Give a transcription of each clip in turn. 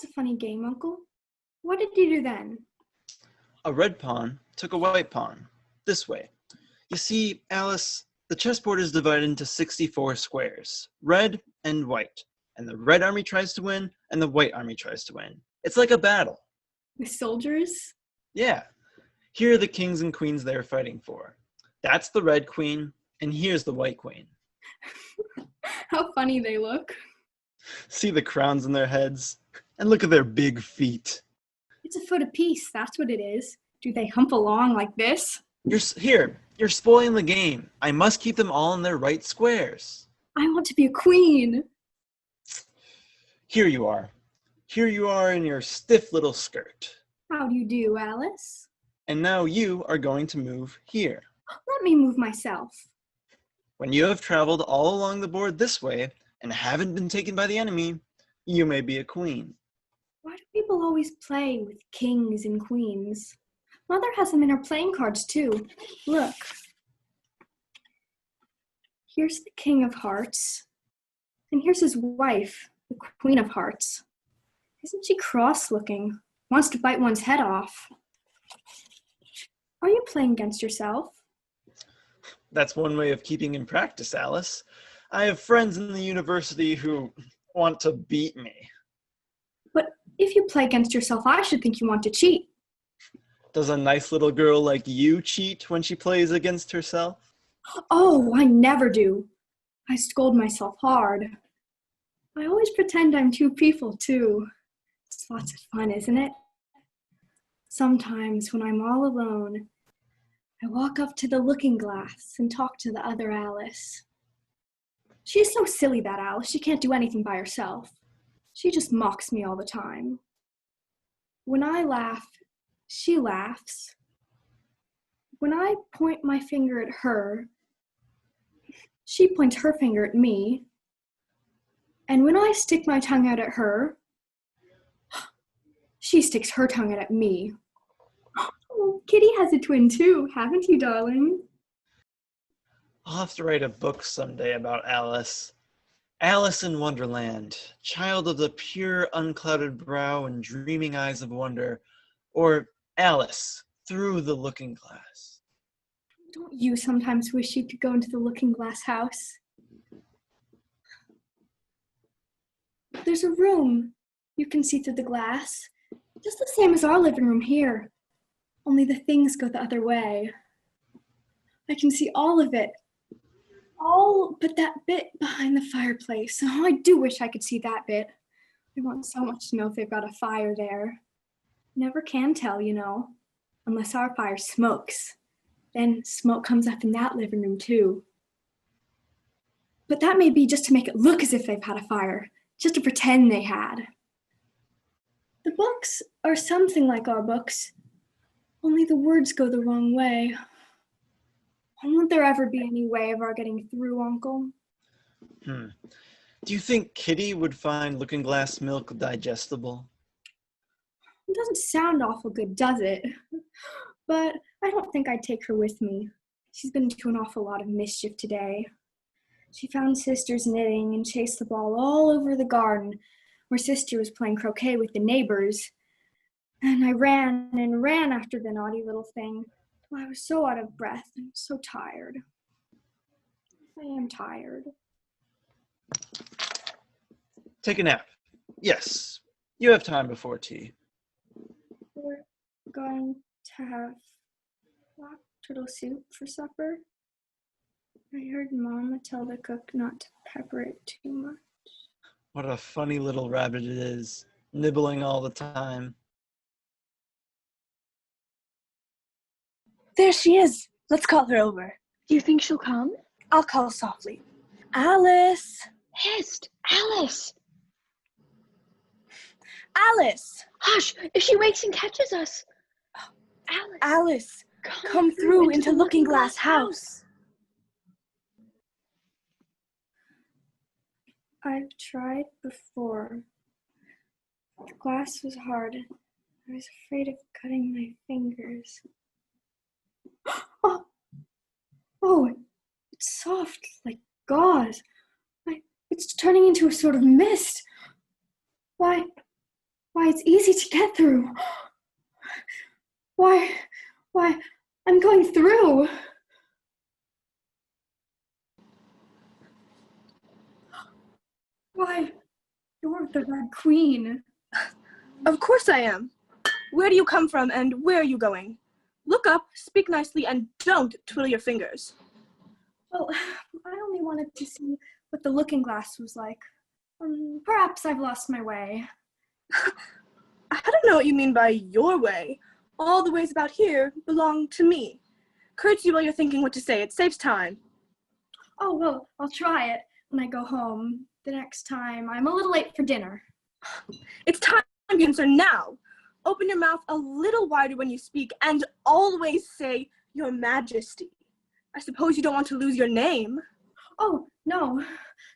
That's a funny game, Uncle. What did you do then? A red pawn took a white pawn. This way. You see, Alice, the chessboard is divided into 64 squares, red and white. And the red army tries to win, and the white army tries to win. It's like a battle. With soldiers? Yeah. Here are the kings and queens they're fighting for. That's the red queen, and here's the white queen. How funny they look. See the crowns on their heads? And look at their big feet. It's a foot apiece, that's what it is. Do they hump along like this? You're spoiling the game. I must keep them all in their right squares. I want to be a queen. Here you are. Here you are in your stiff little skirt. How do you do, Alice? And now you are going to move here. Let me move myself. When you have traveled all along the board this way and haven't been taken by the enemy, you may be a queen. Why do people always play with kings and queens? Mother has them in her playing cards too. Look. Here's the King of Hearts. And here's his wife, the Queen of Hearts. Isn't she cross-looking? Wants to bite one's head off. Are you playing against yourself? That's one way of keeping in practice, Alice. I have friends in the university who want to beat me. But if you play against yourself, I should think you want to cheat. Does a nice little girl like you cheat when she plays against herself? Oh, I never do. I scold myself hard. I always pretend I'm two people, too. It's lots of fun, isn't it? Sometimes when I'm all alone, I walk up to the looking glass and talk to the other Alice. She's so silly, that Alice. She can't do anything by herself. She just mocks me all the time. When I laugh, she laughs. When I point my finger at her, she points her finger at me. And when I stick my tongue out at her, she sticks her tongue out at me. Oh, Kitty has a twin too, haven't you, darling? I'll have to write a book someday about Alice. Alice in Wonderland, child of the pure, unclouded brow and dreaming eyes of wonder, or Alice through the looking glass. Don't you sometimes wish you could go into the looking glass house? There's a room you can see through the glass, just the same as our living room here, only the things go the other way. I can see all of it, all but that bit behind the fireplace. Oh, I do wish I could see that bit. I want so much to know if they've got a fire there. Never can tell, you know, unless our fire smokes. Then smoke comes up in that living room too. But that may be just to make it look as if they've had a fire, just to pretend they had. The books are something like our books, only the words go the wrong way. Won't there ever be any way of our getting through, Uncle? Do you think Kitty would find looking glass milk digestible? It doesn't sound awful good, does it? But I don't think I'd take her with me. She's been into an awful lot of mischief today. She found Sister's knitting and chased the ball all over the garden where Sister was playing croquet with the neighbors. And I ran and ran after the naughty little thing. I was so out of breath and so tired. I am tired. Take a nap. Yes, you have time before tea. We're going to have black turtle soup for supper. I heard Mama tell the cook not to pepper it too much. What a funny little rabbit it is, nibbling all the time. There she is. Let's call her over. Do you think she'll come? I'll call softly. Alice! Hist! Alice! Alice! Hush! If she wakes and catches us! Alice! Alice! Come through into Looking Glass House. I've tried before. The glass was hard. I was afraid of cutting my fingers. Oh, it's soft, like gauze. It's turning into a sort of mist. Why it's easy to get through. Why, I'm going through. Why, you're the Red Queen. Of course I am. Where do you come from and where are you going? Look up, speak nicely, and don't twiddle your fingers. Well, I only wanted to see what the looking glass was like. Perhaps I've lost my way. I don't know what you mean by your way. All the ways about here belong to me. Curtsy while you're thinking what to say. It saves time. Oh, well, I'll try it when I go home. The next time I'm a little late for dinner. It's time to answer now. Open your mouth a little wider when you speak and always say, Your Majesty. I suppose you don't want to lose your name. Oh, no.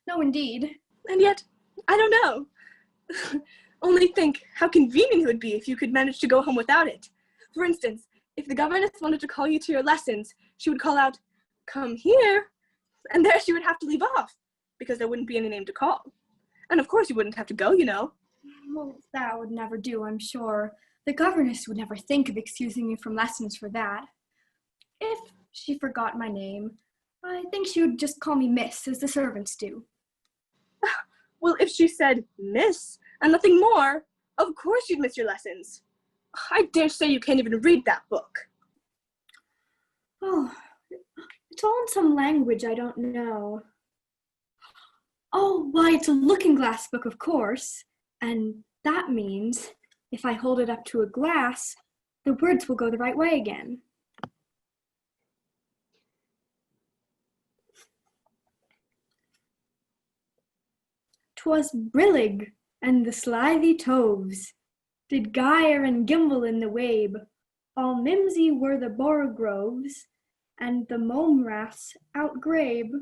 No, indeed. And yet, I don't know. Only think how convenient it would be if you could manage to go home without it. For instance, if the governess wanted to call you to your lessons, she would call out, Come here. And there she would have to leave off, because there wouldn't be any name to call. And of course you wouldn't have to go, you know. Well, that would never do, I'm sure. The governess would never think of excusing me from lessons for that. If she forgot my name, I think she would just call me Miss, as the servants do. Well, if she said Miss and nothing more, of course you'd miss your lessons. I dare say you can't even read that book. Oh, it's all in some language I don't know. Oh, why, it's a looking glass book, of course. And that means if I hold it up to a glass, the words will go the right way again. 'Twas brillig, and the slithy toves did gyre and gimble in the wabe. All mimsy were the borogoves, and the mome raths outgrabe.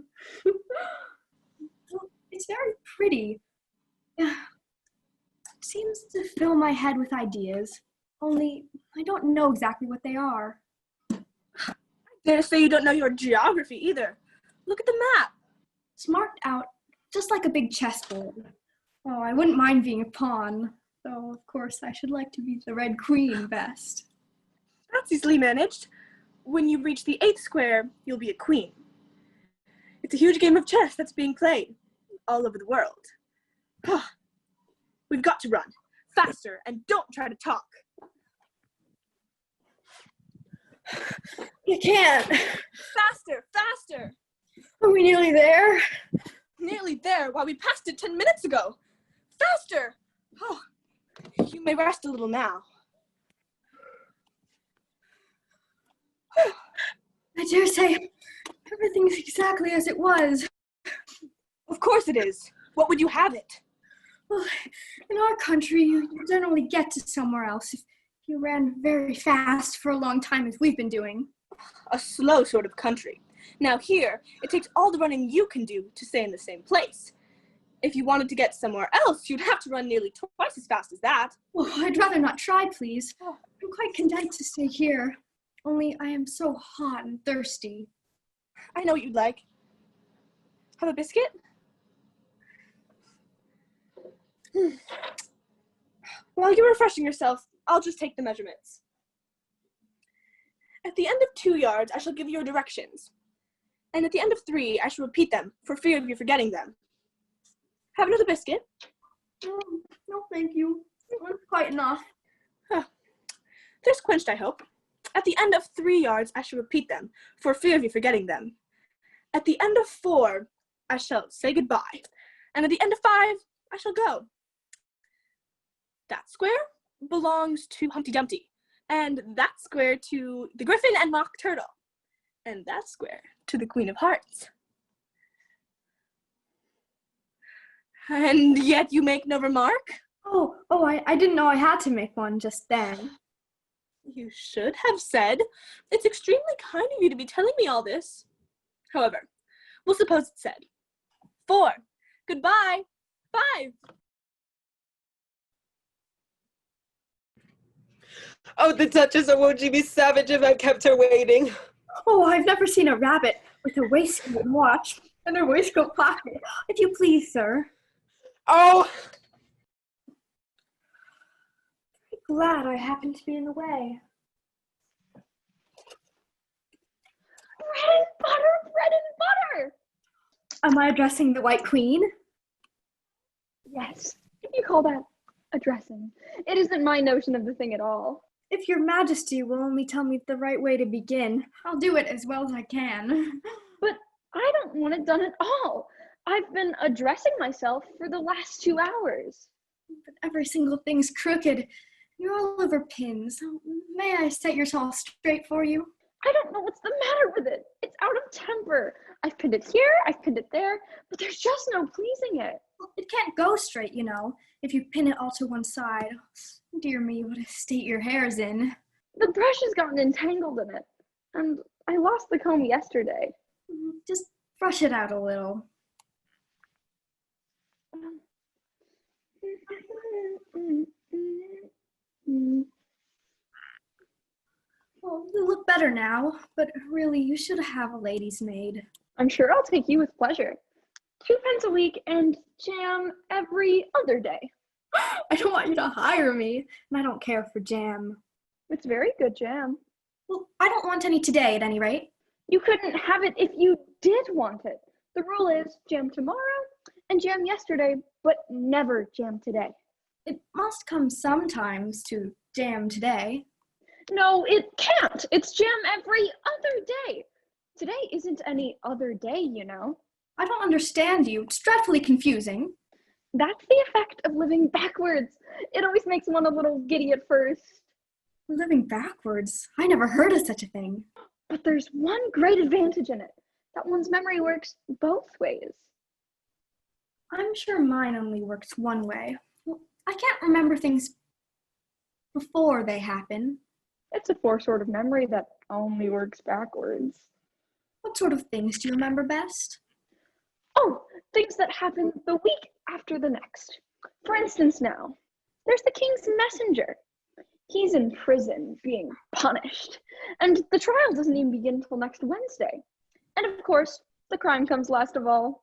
It's very pretty. It seems to fill my head with ideas, only I don't know exactly what they are. I dare say you don't know your geography either. Look at the map. It's marked out just like a big chessboard. Oh, I wouldn't mind being a pawn, though of course I should like to be the Red Queen best. That's easily managed. When you reach the 8th square, you'll be a queen. It's a huge game of chess that's being played all over the world. We've got to run. Faster, and don't try to talk. You can't. Faster, faster. Are we nearly there? Nearly there. Why, we passed it 10 minutes ago. Faster. Oh, you may rest a little now. I dare say everything's exactly as it was. Of course it is. What would you have it? Well, in our country, you generally get to somewhere else if you ran very fast for a long time, as we've been doing. A slow sort of country. Now here, it takes all the running you can do to stay in the same place. If you wanted to get somewhere else, you'd have to run nearly twice as fast as that. Well, I'd rather not try, please. I'm quite content to stay here. Only I am so hot and thirsty. I know what you'd like. Have a biscuit? While you're refreshing yourself, I'll just take the measurements. At the end of 2 yards, I shall give you your directions. And at the end of 3, I shall repeat them, for fear of you forgetting them. Have another biscuit? No, thank you. That's quite enough. Thirst quenched, I hope. At the end of 3 yards, I shall repeat them, for fear of you forgetting them. At the end of 4, I shall say goodbye. And at the end of 5, I shall go. That square belongs to Humpty Dumpty, and that square to the Griffin and Mock Turtle, and that square to the Queen of Hearts. And yet you make no remark? I didn't know I had to make one just then. You should have said. It's extremely kind of you to be telling me all this. However, we'll suppose it's said. 4. Goodbye. 5. Oh, the Duchess, won't you be savage if I kept her waiting? Oh, I've never seen a rabbit with a waistcoat and watch and a waistcoat pocket. If you please, sir. Oh! glad I happened to be in the way. Bread and butter, bread and butter! Am I addressing the White Queen? Yes, if you call that addressing. It isn't my notion of the thing at all. If your majesty will only tell me the right way to begin, I'll do it as well as I can. But I don't want it done at all. I've been addressing myself for the last 2 hours. But every single thing's crooked. You're all over pins. May I set yours all straight for you? I don't know what's the matter with it. It's out of temper. I've pinned it here, I've pinned it there, but there's just no pleasing it. Well, it can't go straight, you know, if you pin it all to one side. Dear me, what a state your hair's in. The brush has gotten entangled in it, and I lost the comb yesterday. Just brush it out a little. Well, you look better now, but really, you should have a lady's maid. I'm sure I'll take you with pleasure. 2 pence a week and jam every other day. I don't want you to hire me, and I don't care for jam. It's very good jam. Well, I don't want any today, at any rate. You couldn't have it if you did want it. The rule is jam tomorrow and jam yesterday, but never jam today. It must come sometimes to jam today. No, it can't. It's jam every other day. Today isn't any other day, you know. I don't understand you. It's dreadfully confusing. That's the effect of living backwards. It always makes one a little giddy at first. Living backwards? I never heard of such a thing. But there's one great advantage in it, that one's memory works both ways. I'm sure mine only works one way. Well, I can't remember things before they happen. It's a poor sort of memory that only works backwards. What sort of things do you remember best? Oh, things that happen the week after the next. For instance now, there's the king's messenger. He's in prison being punished, and the trial doesn't even begin until next Wednesday. And of course, the crime comes last of all.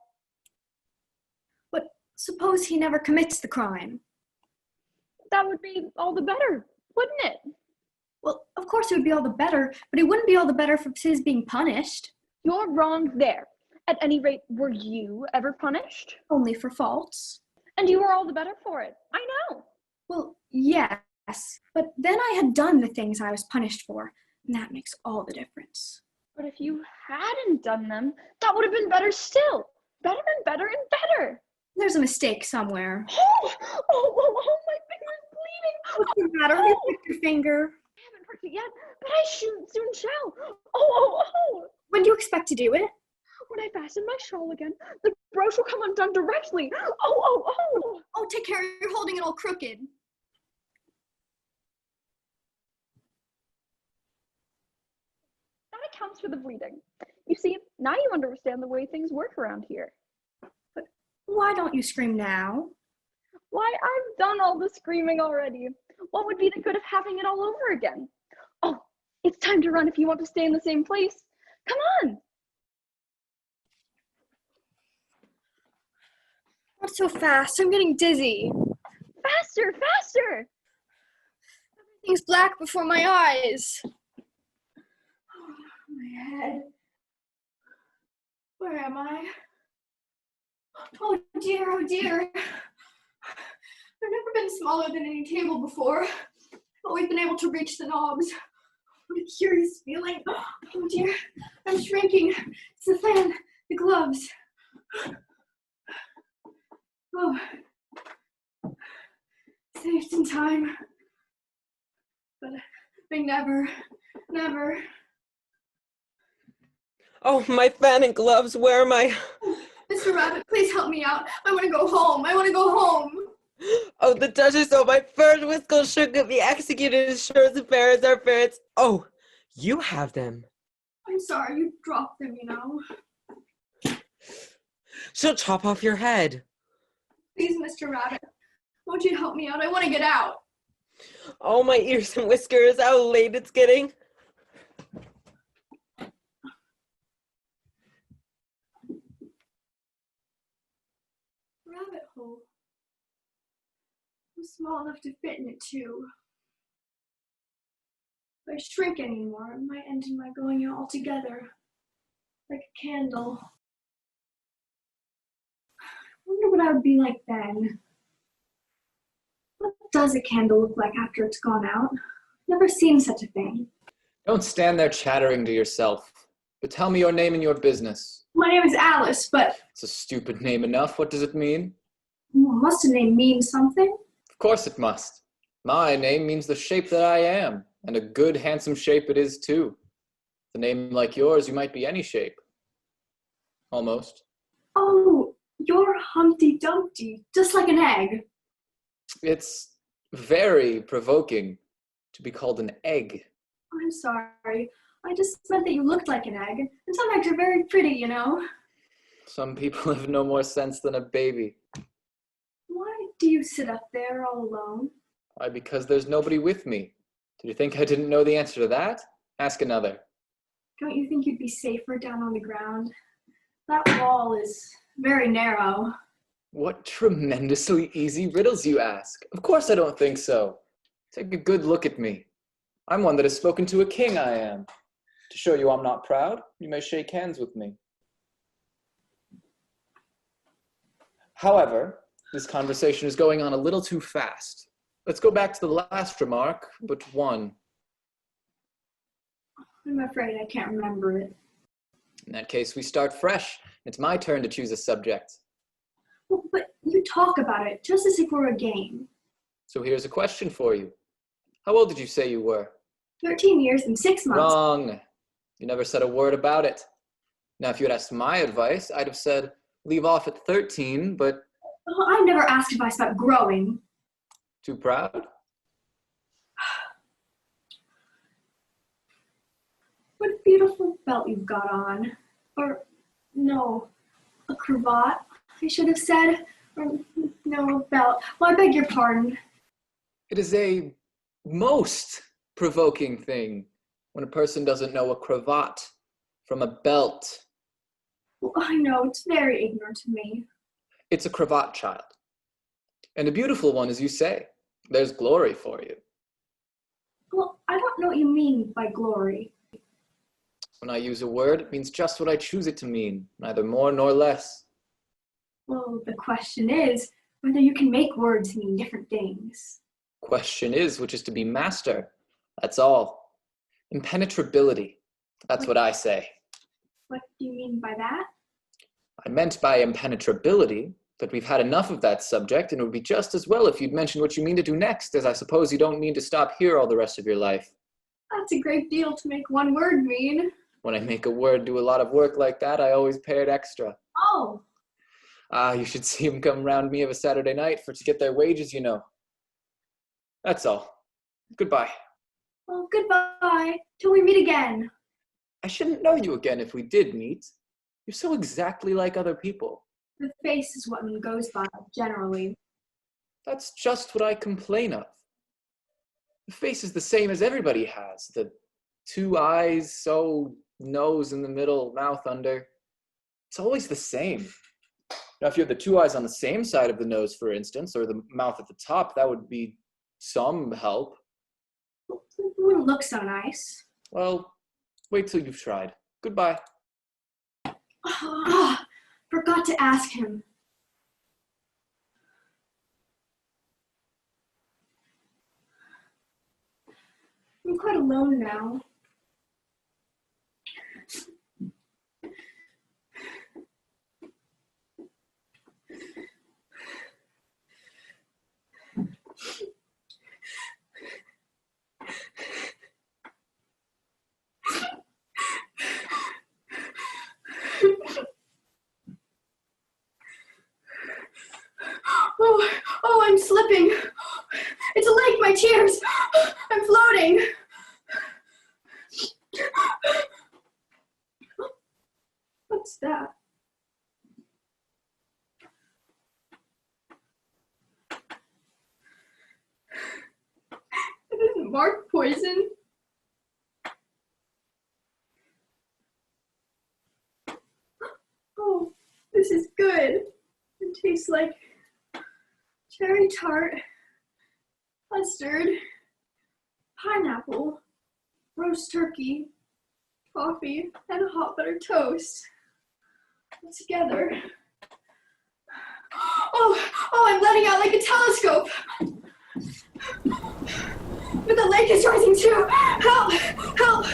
But suppose he never commits the crime. That would be all the better, wouldn't it? Well, of course it would be all the better, but it wouldn't be all the better for his being punished. You're wrong there. At any rate, were you ever punished? Only for faults. And you were all the better for it. I know. Well, yes, but then I had done the things I was punished for, and that makes all the difference. But if you hadn't done them, that would have been better still. Better and better and better. There's a mistake somewhere. Oh, my finger's bleeding. What's the matter? You pricked your finger. I haven't pricked it yet, but I soon shall. Oh. When do you expect to do it? When I fasten my shawl again, the brooch will come undone directly. Oh. Oh, take care, you're holding it all crooked. That accounts for the bleeding. You see, now you understand the way things work around here. But why don't you scream now? Why, I've done all the screaming already. What would be the good of having it all over again? Oh, it's time to run if you want to stay in the same place. Come on. Not so fast, I'm getting dizzy. Faster. Everything's black before my eyes. My head. Where am I? Oh dear. I've never been smaller than any table before. I've always been able to reach the knobs. What a curious feeling. Oh dear, I'm shrinking. It's the fan, the gloves. Oh, saved in time. But I never. Oh, my fan and gloves, where am I? Mr. Rabbit, please help me out. I want to go home. Oh, the Duchess, oh, my first whisker should be executed as sure as the fairies are ferrets. Oh, you have them. I'm sorry, you dropped them, you know. She'll chop off your head. Please, Mr. Rabbit, won't you help me out? I want to get out. Oh, my ears and whiskers, how late it's getting. Rabbit hole. I'm small enough to fit in it, too. If I shrink anymore, it might end in my going out altogether, like a candle. I wonder what I would be like then. What does a candle look like after it's gone out? Never seen such a thing. Don't stand there chattering to yourself, but tell me your name and your business. My name is Alice, but It's a stupid name enough. What does it mean? must a name mean something? Of course it must. My name means the shape that I am, and a good, handsome shape it is, too. With a name like yours, you might be any shape. Almost. Oh, you're Humpty Dumpty, just like an egg. It's very provoking to be called an egg. I'm sorry. I just meant that you looked like an egg. And some eggs are very pretty, you know. Some people have no more sense than a baby. Why do you sit up there all alone? Why, because there's nobody with me. Did you think I didn't know the answer to that? Ask another. Don't you think you'd be safer down on the ground? That wall is very narrow. What tremendously easy riddles you ask. Of course I don't think so. Take a good look at me. I'm one that has spoken to a king, I am. To show you I'm not proud, you may shake hands with me. However, this conversation is going on a little too fast. Let's go back to the last remark, but one. I'm afraid I can't remember it. In that case, we start fresh. It's my turn to choose a subject. Well, but you talk about it just as if it were a game. So here's a question for you. How old did you say you were? 13 years and 6 months. Wrong. You never said a word about it. Now, if you had asked my advice, I'd have said, leave off at 13, but... Oh, I never asked advice about growing. Too proud? What a beautiful belt you've got on. Or, no, a cravat, I should have said. Or, no, a belt. Well, I beg your pardon. It is a most provoking thing when a person doesn't know a cravat from a belt. Well, I know, it's very ignorant of me. It's a cravat, child. And a beautiful one, as you say. There's glory for you. Well, I don't know what you mean by glory. When I use a word, it means just what I choose it to mean, neither more nor less. Well, the question is whether you can make words mean different things. Question is which is to be master. That's all. Impenetrability. That's what I say. What do you mean by that? I meant by impenetrability that we've had enough of that subject, and it would be just as well if you'd mention what you mean to do next, as I suppose you don't mean to stop here all the rest of your life. That's a great deal to make one word mean. When I make a word do a lot of work like that, I always pay it extra. Oh, You should see them come round me of a Saturday night to get their wages, you know. That's all. Goodbye. well, goodbye, till we meet again. I shouldn't know you again if we did meet. You're so exactly like other people. The face is what one goes by, generally. That's just what I complain of. The face is the same as everybody has. The 2 eyes, so nose in the middle, mouth under. It's always the same. Now, if you have the 2 eyes on the same side of the nose, for instance, or the mouth at the top, that would be some help. It wouldn't look so nice. Well, wait till you've tried. Goodbye. Ah, forgot to ask him. I'm quite alone now. Oh, I'm slipping. It's a lake, my tears. I'm floating. What's that? It isn't marked poison. Oh, this is good. It tastes like cherry tart, custard, pineapple, roast turkey, coffee, and hot buttered toast. All together. Oh, I'm letting out like a telescope. But the lake is rising too. Help! Help!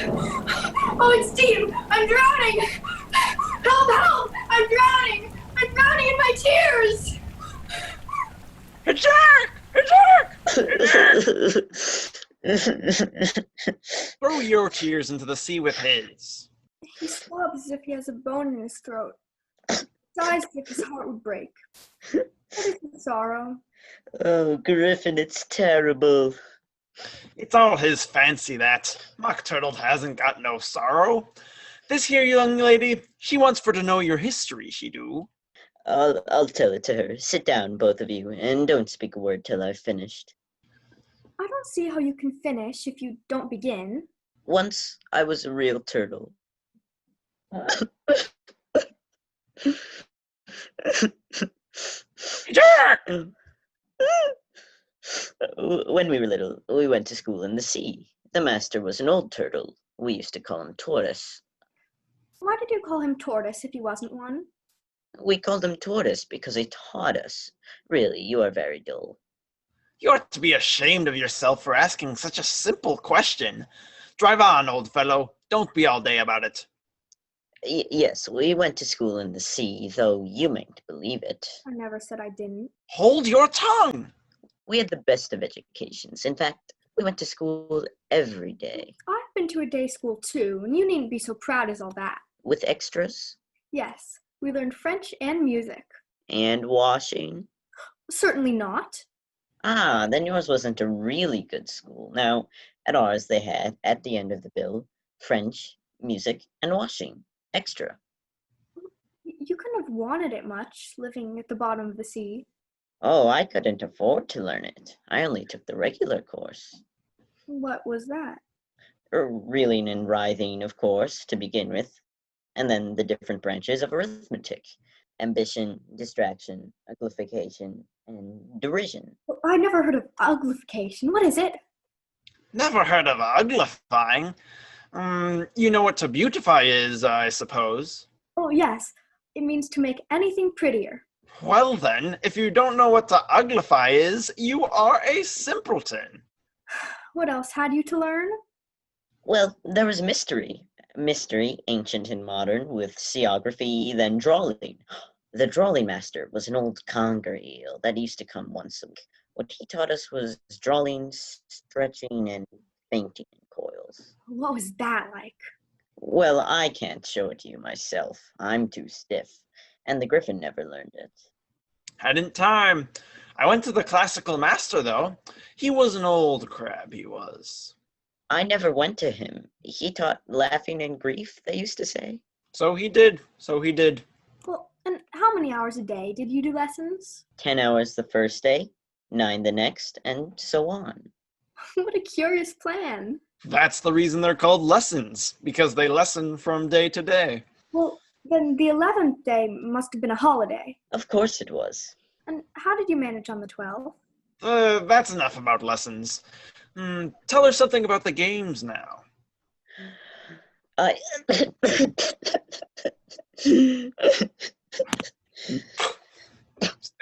Oh, it's deep. I'm drowning. Help! Help! I'm drowning. I'm drowning in my tears. A shark! A shark! Throw your tears into the sea with his. He sobs as if he has a bone in his throat. Sighs as if his heart would break. What is his sorrow? Oh, Griffin, it's terrible. It's all his fancy, that. Mock Turtle hasn't got no sorrow. This here young lady, she wants for to know your history, she do. I'll tell it to her. Sit down, both of you, and don't speak a word till I've finished. I don't see how you can finish if you don't begin. Once I was a real turtle. Shark! When we were little, we went to school in the sea. The master was an old turtle. We used to call him Tortoise. Why did you call him Tortoise if he wasn't one? We called him Tortoise because he taught us. Really, you are very dull. You ought to be ashamed of yourself for asking such a simple question. Drive on, old fellow. Don't be all day about it. Yes, we went to school in the sea, though you mayn't believe it. I never said I didn't. Hold your tongue! We had the best of educations. In fact, we went to school every day. I've been to a day school too, and you needn't be so proud as all that. With extras Yes, we learned French and music. and washing. Certainly not. Ah, then yours wasn't a really good school. Now, at ours they had, at the end of the bill, French, music, and washing. Extra. You couldn't have wanted it much, living at the bottom of the sea. Oh, I couldn't afford to learn it. I only took the regular course. What was that? Reeling and writhing, of course, to begin with. And then the different branches of arithmetic. Ambition, distraction, uglification, and derision. I never heard of uglification. What is it? Never heard of uglifying. You know what to beautify is, I suppose. Oh, yes. It means to make anything prettier. Well then, if you don't know what to uglify is, you are a simpleton. What else had you to learn? Well, there was mystery. Mystery, ancient and modern, with seaography, then drawing. The drawing master was an old conger eel that used to come once a week. What he taught us was drawing, stretching, and painting in coils. What was that like? Well, I can't show it to you myself. I'm too stiff. And the griffin never learned it. Hadn't time. I went to the classical master, though. He was an old crab, he was. I never went to him. He taught laughing and grief, they used to say. So he did. Well, and how many hours a day did you do lessons? 10 hours the first day, 9 the next, and so on. What a curious plan. That's the reason they're called lessons, because they lesson from day to day. Well, then the 11th day must have been a holiday. Of course it was. And how did you manage on the 12th? That's enough about lessons. Tell her something about the games now. I...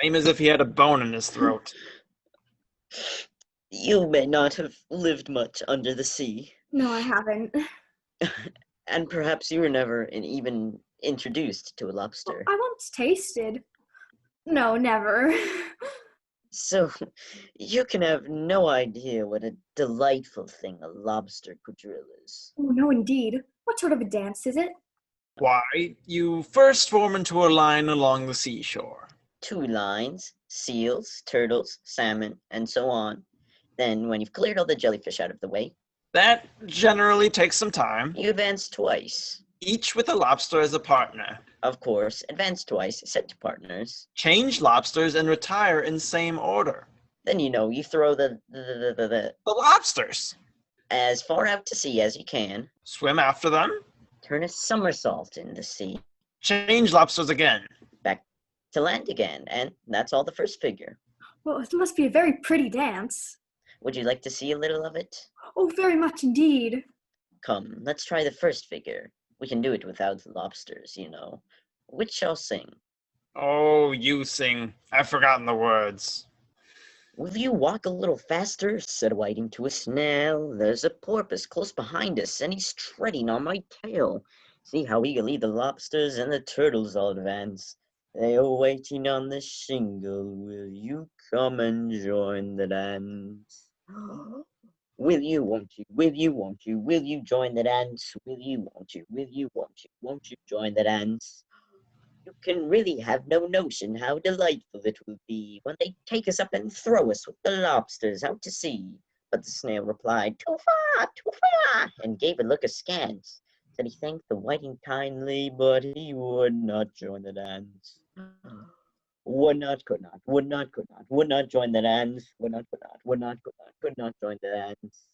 Same as if he had a bone in his throat. You may not have lived much under the sea. No, I haven't. And perhaps you were never even introduced to a lobster. I once tasted. No, never. So, you can have no idea what a delightful thing a lobster quadrille is. Oh, no, indeed. What sort of a dance is it? Why, you first form into a line along the seashore. 2 lines, seals, turtles, salmon, and so on. Then, when you've cleared all the jellyfish out of the way, That generally takes some time, you advance twice. each with a lobster as a partner. Of course, advance twice, set to partners. Change lobsters and retire in same order. Then you throw the The lobsters! as far out to sea as you can. Swim after them. Turn a somersault in the sea. Change lobsters again. Back to land again, and that's all the first figure. Well, it must be a very pretty dance. Would you like to see a little of it? Oh, very much indeed. Come, let's try the first figure. We can do it without the lobsters, you know. Which shall sing? Oh, you sing. I've forgotten the words. Will you walk a little faster? Said Whiting to a snail. There's a porpoise close behind us, and he's treading on my tail. See how eagerly the lobsters and the turtles all advance. They are waiting on the shingle. Will you come and join the dance? Will you, won't you, will you, won't you, will you join the dance? Will you, won't you, will you, won't you join the dance? You can really have no notion how delightful it will be when they take us up and throw us with the lobsters out to sea. But the snail replied, too far, and gave a look askance. Said he thanked the whiting kindly, but he would not join the dance. Would not, could not, would not, could not, would not join the dance. Would not, could not, would not, could not join the dance.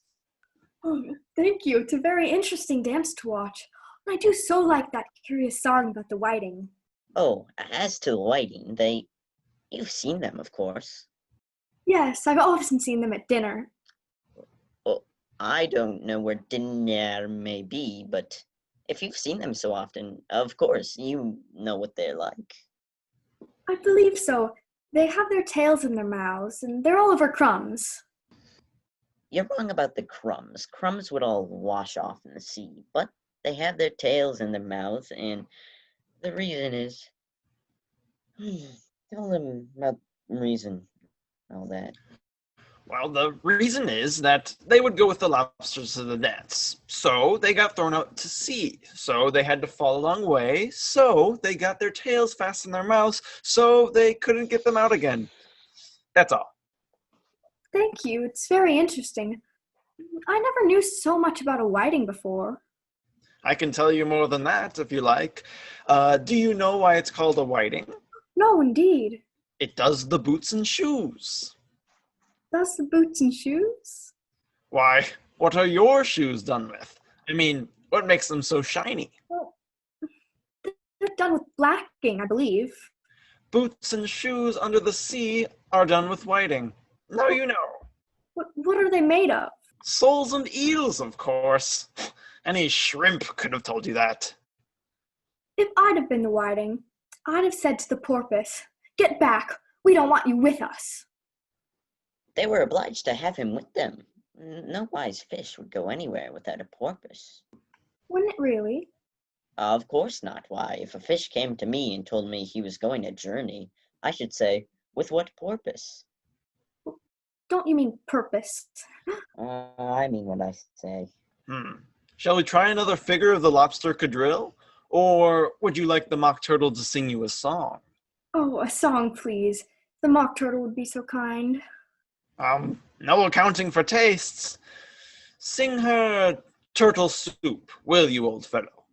Oh, thank you. It's a very interesting dance to watch. And I do so like that curious song about the whiting. Oh, as to the whiting, you've seen them, of course. Yes, I've often seen them at dinner. Well, I don't know where dinner may be, but if you've seen them so often, of course, you know what they're like. I believe so. They have their tails in their mouths, and they're all over crumbs. You're wrong about the crumbs. Crumbs would all wash off in the sea, but they have their tails in their mouths, and the reason is... Tell them about the reason, all that. Well, the reason is that they would go with the lobsters to the dance. So they got thrown out to sea. So they had to fall a long way. So they got their tails fast in their mouths. So they couldn't get them out again. That's all. Thank you. It's very interesting. I never knew so much about a whiting before. I can tell you more than that if you like. Do you know why it's called a whiting? No, indeed. It does the boots and shoes. Does the boots and shoes? Why, what are your shoes done with? I mean, what makes them so shiny? Well, they're done with blacking, I believe. Boots and shoes under the sea are done with whiting. Now you know. What are they made of? Soles and eels, of course. Any shrimp could have told you that. If I'd have been the whiting, I'd have said to the porpoise, "Get back, we don't want you with us." They were obliged to have him with them. No wise fish would go anywhere without a porpoise. Wouldn't it really? Of course not. Why, if a fish came to me and told me he was going a journey, I should say, with what porpoise? Don't you mean purpose? I mean what I say. Shall we try another figure of the lobster quadrille? Or would you like the mock turtle to sing you a song? Oh, a song, please. The mock turtle would be so kind. No accounting for tastes. Sing her turtle soup, will you, old fellow?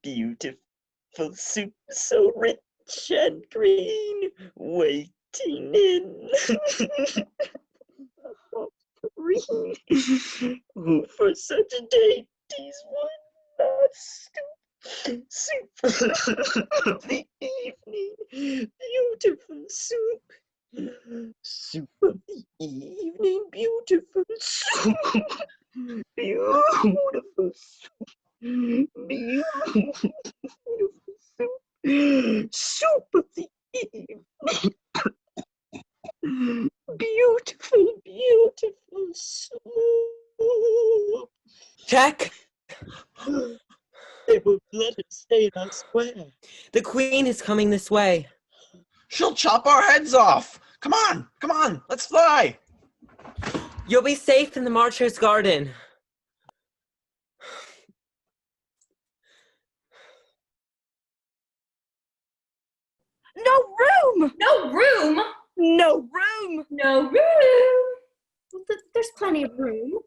Beautiful soup, so rich and green, waiting in green. Who for such a dainties would not stoop? Soup of the evening, beautiful soup. Soup of the evening, beautiful soup. Beautiful soup. Beautiful soup. Soup of the evening. Beautiful, beautiful soup. Check! They will let him stay in our square. The queen is coming this way. She'll chop our heads off. Come on, let's fly. You'll be safe in the Marcher's garden. No room! No room! No room! No room! Well, there's plenty of room.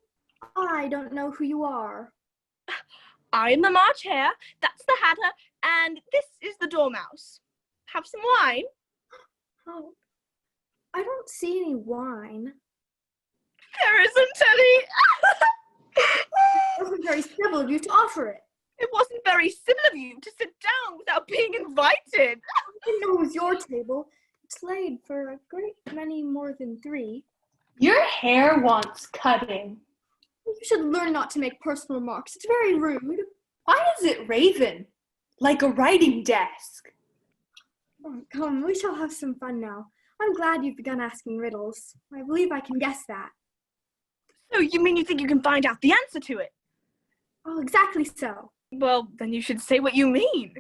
I don't know who you are. I am the March Hare, that's the Hatter, and this is the Dormouse. Have some wine? Oh, I don't see any wine. There isn't any! It wasn't very civil of you to offer it. It wasn't very civil of you to sit down without being invited. I didn't know it was your table. It's laid for a great many more than three. Your hair wants cutting. You should learn not to make personal remarks. It's very rude. Why is it raven? Like a writing desk. Oh, come, we shall have some fun now. I'm glad you've begun asking riddles. I believe I can guess that. So you mean you think you can find out the answer to it? Oh, exactly so. Well, then you should say what you mean.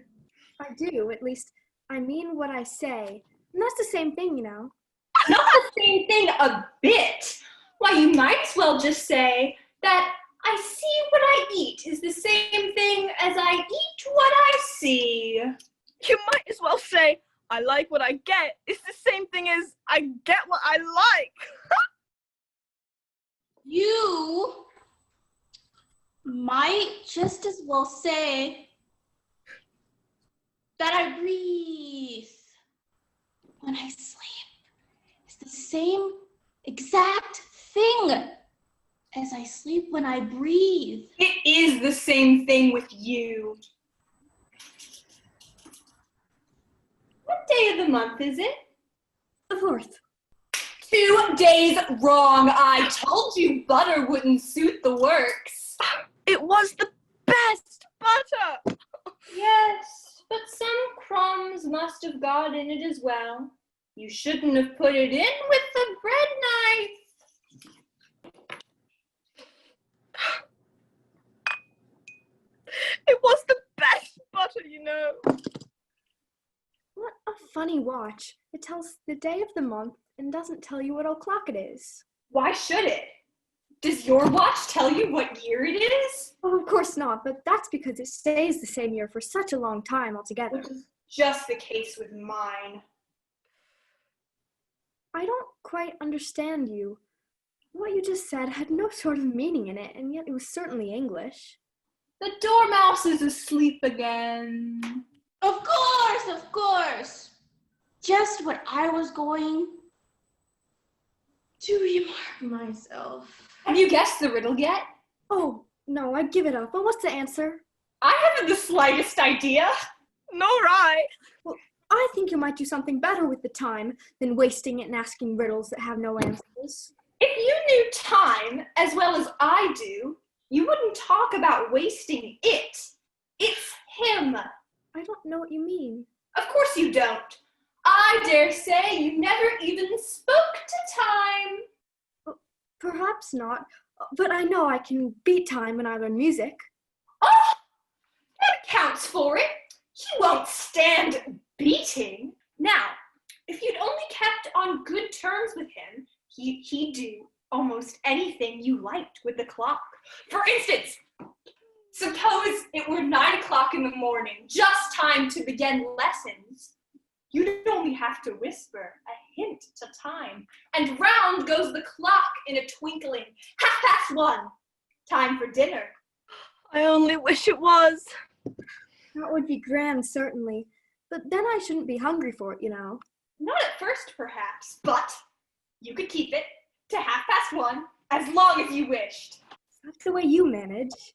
I do, at least I mean what I say. And that's the same thing, you know. Not the same thing a bit. Why, you might as well just say that I see what I eat is the same thing as I eat what I see. You might as well say, I like what I get. It's the same thing as I get what I like. You might just as well say that I breathe when I sleep. It's the same exact thing as I sleep when I breathe. It is the same thing with you. What day of the month is it? The 4th. 2 days wrong. I told you butter wouldn't suit the works. It was the best butter. Yes, but some crumbs must have got in it as well. You shouldn't have put it in with the bread knife. It was the best butter, you know. What a funny watch. It tells the day of the month and doesn't tell you what o'clock it is. Why should it? Does your watch tell you what year it is? Oh, of course not, but that's because it stays the same year for such a long time altogether. Which is just the case with mine. I don't quite understand you. What you just said had no sort of meaning in it, and yet it was certainly English. The dormouse is asleep again. Of course. Just what I was going to remark myself. Have you guessed the riddle yet? Oh, no, I'd give it up. But what's the answer? I haven't the slightest idea. No, right. Well, I think you might do something better with the time than wasting it and asking riddles that have no answers. If you knew time as well as I do, you wouldn't talk about wasting it. It's him. I don't know what you mean. Of course you don't. I dare say you never even spoke to time. Perhaps not, but I know I can beat time when I learn music. Oh, that accounts for it. He won't stand beating. Now, if you'd only kept on good terms with him, he'd do almost anything you liked with the clock. For instance, suppose it were 9 o'clock in the morning, just time to begin lessons. You'd only have to whisper a hint to time, and round goes the clock in a twinkling. 1:30. Time for dinner. I only wish it was. That would be grand, certainly. But then I shouldn't be hungry for it, you know. Not at first, perhaps, but you could keep it to 1:30, as long as you wished. That's the way you manage.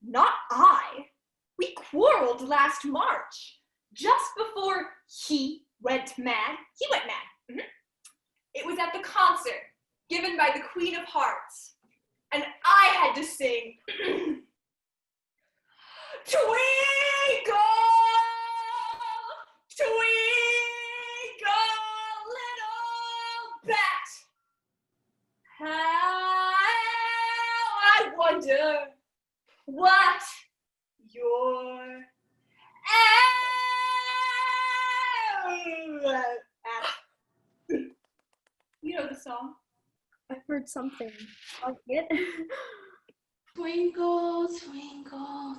Not I. We quarreled last March. Just before he went mad. He went mad. Mm-hmm. It was at the concert given by the Queen of Hearts. And I had to sing Twinkle, twinkle, little bat. How I wonder what your you know the song? I've heard something like it. Twinkle, twinkle, twinkle.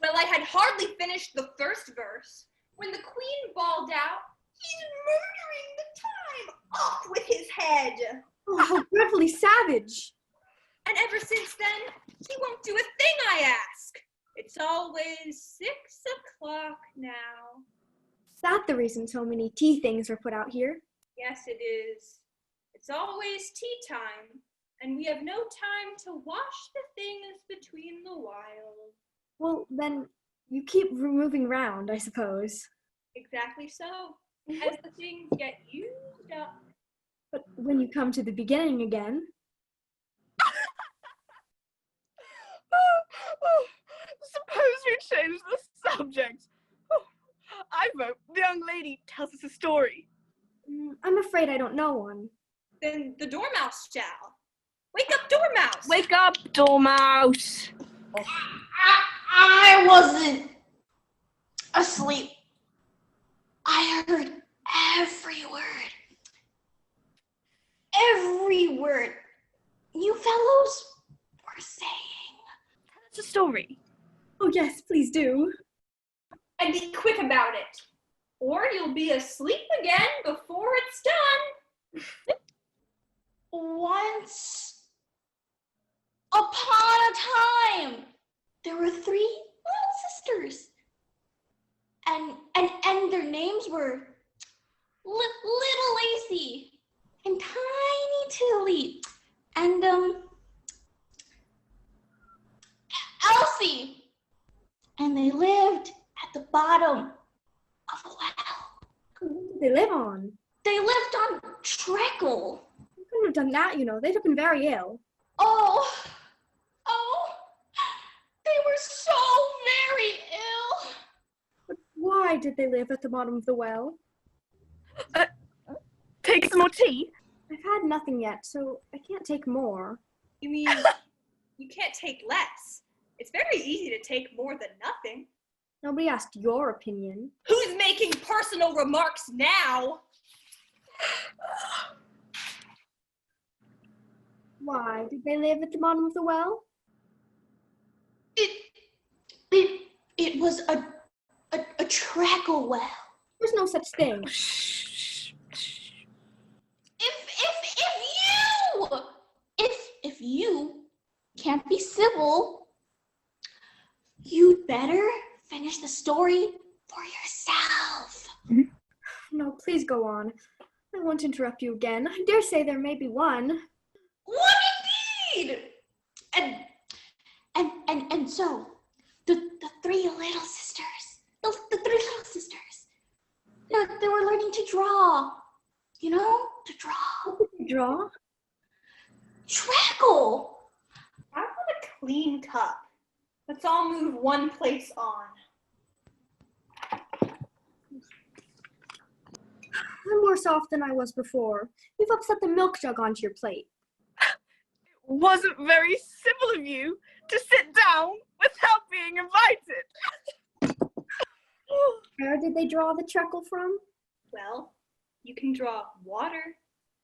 Well, I had hardly finished the first verse when the Queen bawled out, "He's murdering the time! Off with his head!" Oh, how dreadfully savage. And ever since then, he won't do a thing I ask. It's always 6 o'clock now. Is that the reason so many tea things were put out here? Yes, it is. It's always tea time, and we have no time to wash the things between the while. Well, then you keep moving round, I suppose. Exactly so. As the things get used up. But when you come to the beginning again, Suppose we change the subject. Oh, I vote the young lady tells us a story. I'm afraid I don't know one. Then the Dormouse shall. Wake up, Dormouse! Wake up, Dormouse! I wasn't asleep. I heard every word. Every word you fellows were saying. Tell us a story. Oh yes, please do. And be quick about it, or you'll be asleep again before it's done. Once upon a time, there were 3 little sisters. And their names were Little Lacy and Tiny Tilly and Elsie. And they lived at the bottom of a well. What did they live on? They lived on treacle. I couldn't have done that, you know. They'd have been very ill. Oh, they were so very ill. But why did they live at the bottom of the well? Take some more tea. I've had nothing yet, so I can't take more. You mean you can't take less? It's very easy to take more than nothing. Nobody asked your opinion. Who's making personal remarks now? Why did they live at the bottom of the well? It was a treacle well. There's no such thing. If you can't be civil, you'd better finish the story for yourself. No, please go on. I won't interrupt you again. I dare say there may be one. What indeed? And so the 3 little sisters, the 3 little sisters, they were learning to draw. You know, to draw. What did you draw? Treacle. I want a clean cup. Let's all move one place on. I'm worse off than I was before. You've upset the milk jug onto your plate. It wasn't very civil of you to sit down without being invited. Where did they draw the treacle from? Well, you can draw water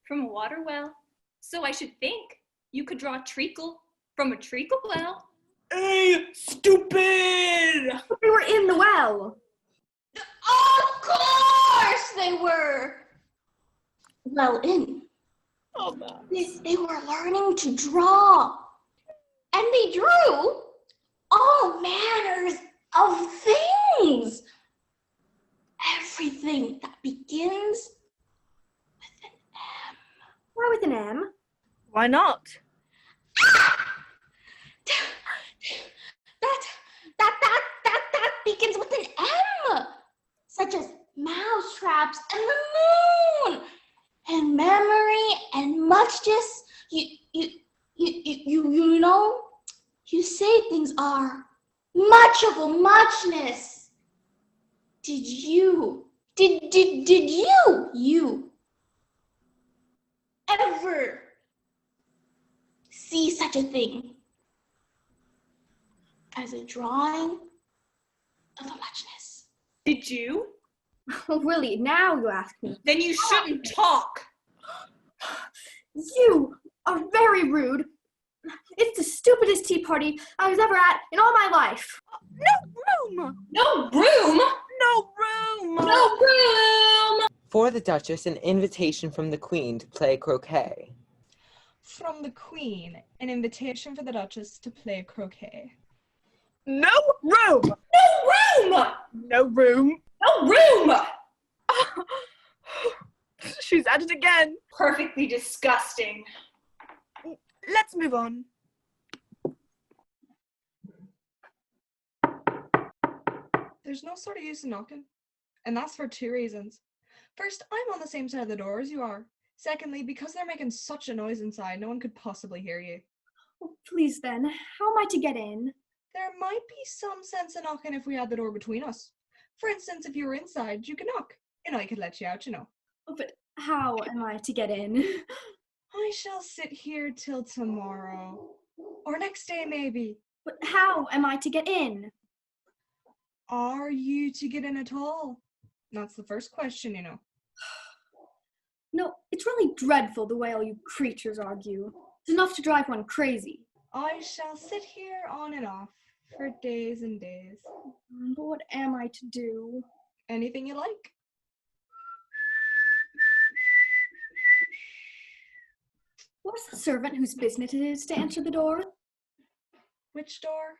from a water well. So I should think you could draw treacle from a treacle well. Hey, stupid! But they were in the well. Of course they were. Well, Oh, no. they were learning to draw. And they drew all manners of things. Everything that begins with an M. Why with an M? Why not? That begins with an M, such as mousetraps and the moon, and memory and muchness. You know, you say things are much of a muchness. Did you ever see such a thing as a drawing of a muchness? Did you? Oh, really? Now you ask me. Then you shouldn't talk. You are very rude. It's the stupidest tea party I was ever at in all my life. No room! No room! No room! No room! For the Duchess, an invitation from the Queen to play croquet. From the Queen, an invitation for the Duchess to play croquet. No room! No room! No room! No room! She's at it again. Perfectly disgusting. Let's move on. There's no sort of use in knocking. And that's for 2 reasons. First, I'm on the same side of the door as you are. Secondly, because they're making such a noise inside, no one could possibly hear you. Oh, please then, how am I to get in? There might be some sense in knocking if we had the door between us. For instance, if you were inside, you could knock. I could let you out, Oh, but how am I to get in? I shall sit here till tomorrow. Or next day, maybe. But how am I to get in? Are you to get in at all? That's the first question, No, it's really dreadful the way all you creatures argue. It's enough to drive one crazy. I shall sit here on and off for days and days. But what am I to do? Anything you like. What's the servant whose business it is to answer the door? Which door?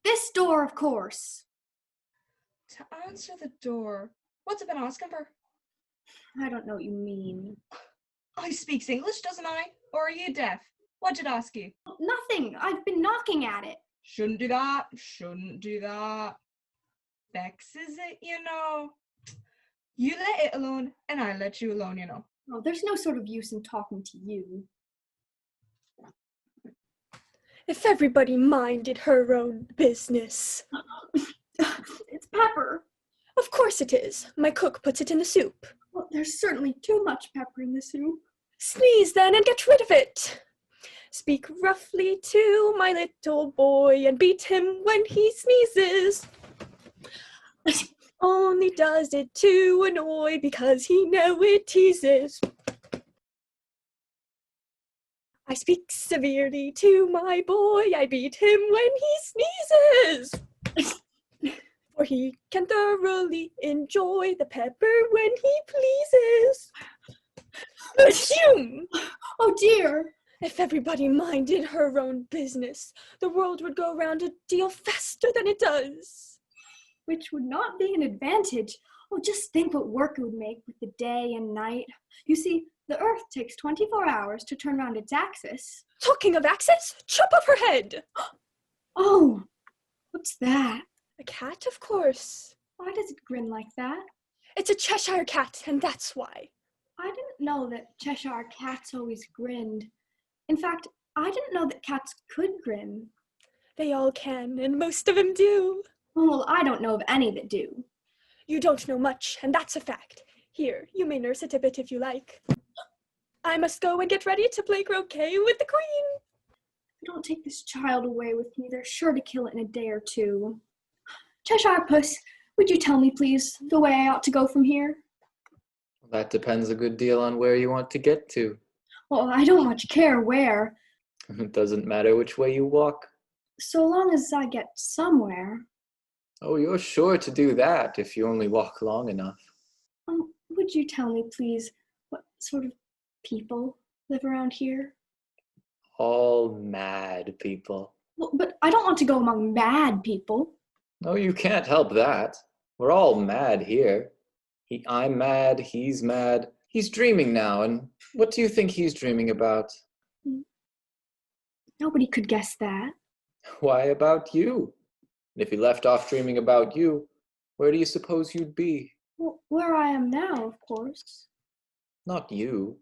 This door, of course. To answer the door. What's it been asking for? I don't know what you mean. I speaks English, doesn't I? Or are you deaf? What'd it ask you? Nothing. I've been knocking at it. Shouldn't do that. Shouldn't do that. Vexes it, You let it alone, and I let you alone, Oh, there's no sort of use in talking to you. If everybody minded her own business. It's pepper. Of course it is. My cook puts it in the soup. Well, there's certainly too much pepper in the soup. Sneeze then and get rid of it. Speak roughly to my little boy and beat him when he sneezes. Only does it to annoy because he know it teases. I speak severely to my boy, I beat him when he sneezes. For he can thoroughly enjoy the pepper when he pleases. Achoo! Oh dear! If everybody minded her own business, the world would go round a deal faster than it does. Which would not be an advantage. Oh, just think what work it would make with the day and night. You see, the Earth takes 24 hours to turn around its axis. Talking of axis, chop off her head! Oh, what's that? A cat, of course. Why does it grin like that? It's a Cheshire cat, and that's why. I didn't know that Cheshire cats always grinned. In fact, I didn't know that cats could grin. They all can, and most of them do. Well, I don't know of any that do. You don't know much, and that's a fact. Here, you may nurse it a bit if you like. I must go and get ready to play croquet with the queen. Don't take this child away with me. They're sure to kill it in a day or two. Cheshire Puss, would you tell me, please, the way I ought to go from here? That depends a good deal on where you want to get to. Well, I don't much care where, It doesn't matter which way you walk. so long as I get somewhere. Oh, you're sure to do that if you only walk long enough. Would you tell me, please, what sort of people live around here? All mad people. Well, but I don't want to go among mad people. No, you can't help that. We're all mad here. I'm mad, he's mad. He's dreaming now, and what do you think he's dreaming about? Nobody could guess that. Why, about you. And if he left off dreaming about you, where do you suppose you'd be? Well, where I am now, of course. Not you.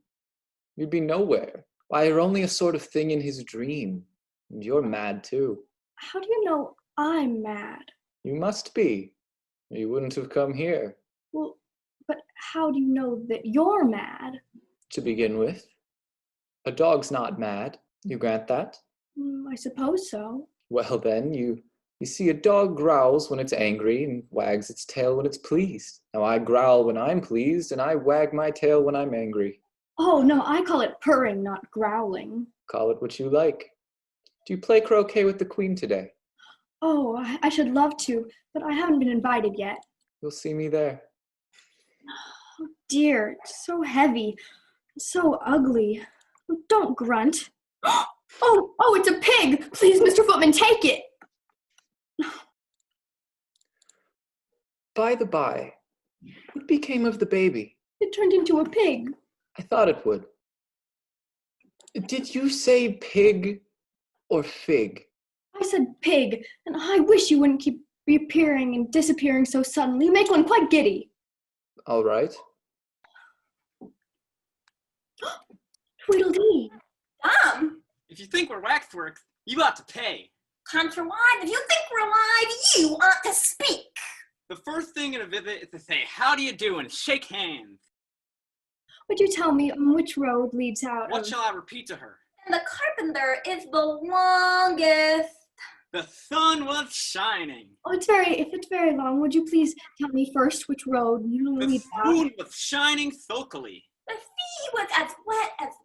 You'd be nowhere. Why, you're only a sort of thing in his dream. And you're mad too. How do you know I'm mad? You must be. Or you wouldn't have come here. Well, but how do you know that you're mad? To begin with. A dog's not mad. You grant that? I suppose so. Well then, you see, a dog growls when it's angry and wags its tail when it's pleased. Now I growl when I'm pleased, and I wag my tail when I'm angry. Oh, no, I call it purring, not growling. Call it what you like. Do you play croquet with the queen today? Oh, I should love to, but I haven't been invited yet. You'll see me there. Oh dear, it's so heavy, so ugly. Oh, don't grunt. Oh, it's a pig! Please, Mr. Footman, take it! By the by, what became of the baby? It turned into a pig. I thought it would. Did you say pig or fig? I said pig, and I wish you wouldn't keep reappearing and disappearing so suddenly. You make one quite giddy. All right. Tweedledee. If you think we're waxworks, you ought to pay. Contrawine, if you think we're alive, you ought to speak. The first thing in a visit is to say, how do you do, and shake hands. Would you tell me which road leads out? What shall I repeat to her? And the carpenter is the longest. The sun was shining. Oh, if it's very long, would you please tell me first which road leads The out? moon was shining sulkily. The sea was as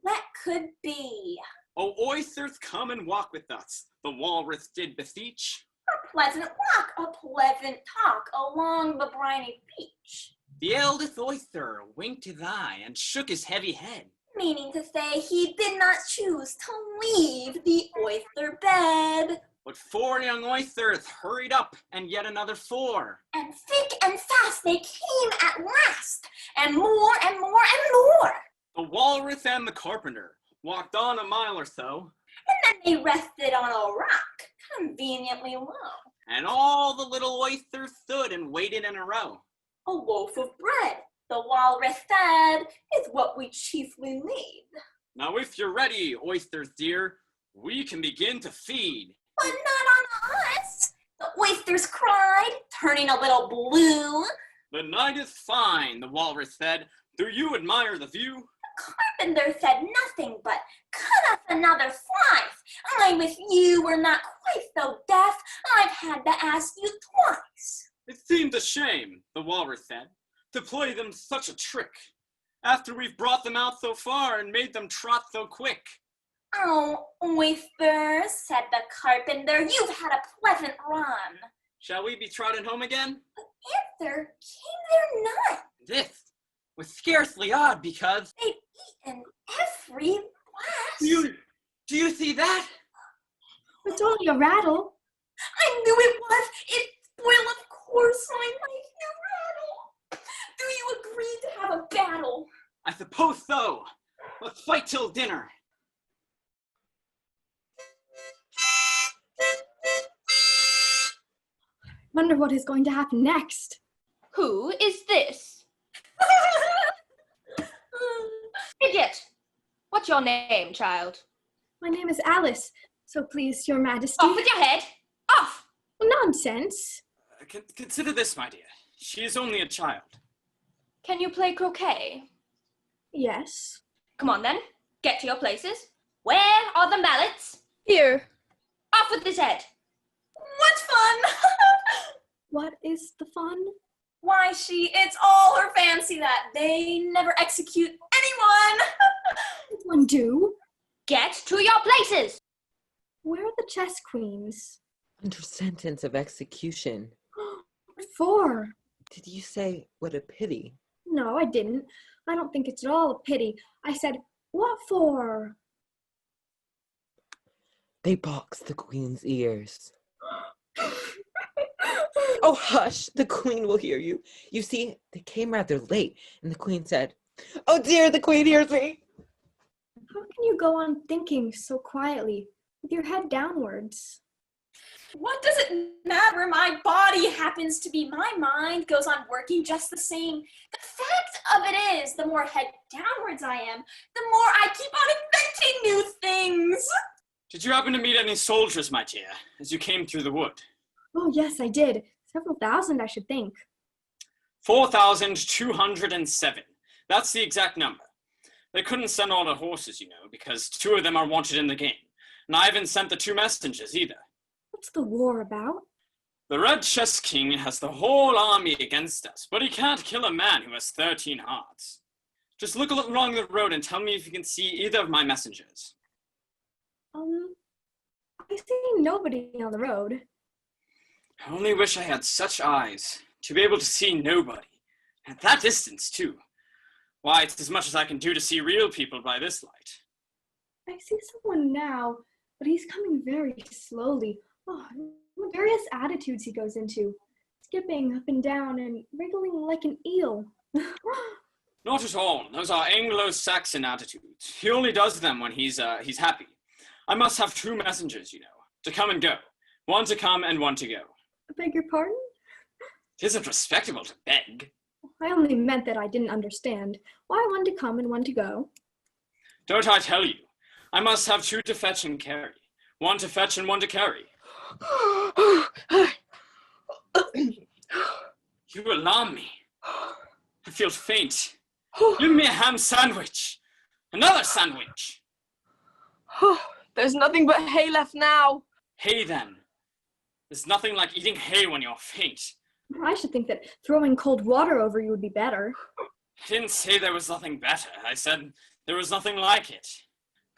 wet could be. O oysters, come and walk with us, the walrus did beseech. A pleasant walk, a pleasant talk along the briny beach. The eldest oyster winked his eye and shook his heavy head, Meaning to say he did not choose to leave the oyster bed. but 4 young oysters hurried up, and yet another 4. And thick and fast they came at last, and more and more and more. The walrus and the carpenter walked on a mile or so, And then they rested on a rock, conveniently low. and all the little oysters stood and waited in a row. A loaf of bread, the walrus said, is what we chiefly need. Now if you're ready, oysters dear, we can begin to feed. But not on us, the oysters cried, turning a little blue. The night is fine, the walrus said. Do you admire the view? Carpenter said nothing but, cut us another slice. I with you were not quite so deaf. I've had to ask you twice. It seems a shame, the walrus said, to play them such a trick, after we've brought them out so far and made them trot so quick. Oh, oysters, said the carpenter, you've had a pleasant run. Shall we be trotted home again? Answer came there none. This was scarcely odd because... They've eaten every glass. Do you see that? It's only a rattle. I knew it was. It spoiled, of course, my life, you rattle. Do you agree to have a battle? I suppose so. Let's fight till dinner. Wonder what is going to happen next. Who is this? Idiot! What's your name, child? My name is Alice, so please, Your Majesty. Off with your head! Off! Nonsense. Consider this, my dear. She is only a child. Can you play croquet? Yes. Come on then, get to your places. Where are the mallets? Here. Off with his head! What fun! What is the fun? Why, it's all her fancy that they never execute anyone. What one do? Get to your places! Where are the chess queens? Under sentence of execution. What for? Did you say, what a pity? No, I didn't. I don't think it's at all a pity. I said, what for? They boxed the queen's ears. Oh, hush, the queen will hear you. You see, they came rather late, and the queen said, oh dear, the queen hears me. How can you go on thinking so quietly, with your head downwards? What does it matter? My body happens to be. My mind goes on working just the same. The fact of it is, the more head downwards I am, the more I keep on inventing new things. Did you happen to meet any soldiers, my dear, as you came through the wood? Oh, yes, I did. Several thousand, I should think. 4,207. That's the exact number. They couldn't send all the horses, you know, because 2 of them are wanted in the game. And I haven't sent the 2 messengers either. What's the war about? The Red Chess King has the whole army against us, but he can't kill a man who has 13 hearts. Just look along the road and tell me if you can see either of my messengers. I see nobody on the road. I only wish I had such eyes, to be able to see nobody. At that distance, too. Why, it's as much as I can do to see real people by this light. I see someone now, but he's coming very slowly. Oh, what various attitudes he goes into. Skipping up and down and wriggling like an eel. Not at all. Those are Anglo-Saxon attitudes. He only does them when he's happy. I must have 2 messengers, you know, to come and go. One to come and one to go. I beg your pardon? It isn't respectable to beg. I only meant that I didn't understand. Why one to come and one to go? Don't I tell you? I must have 2 to fetch and carry. 1 to fetch and 1 to carry. You alarm me. I feel faint. Give me a ham sandwich. Another sandwich. There's nothing but hay left now. Hay then. There's nothing like eating hay when you're faint. I should think that throwing cold water over you would be better. I didn't say there was nothing better. I said there was nothing like it.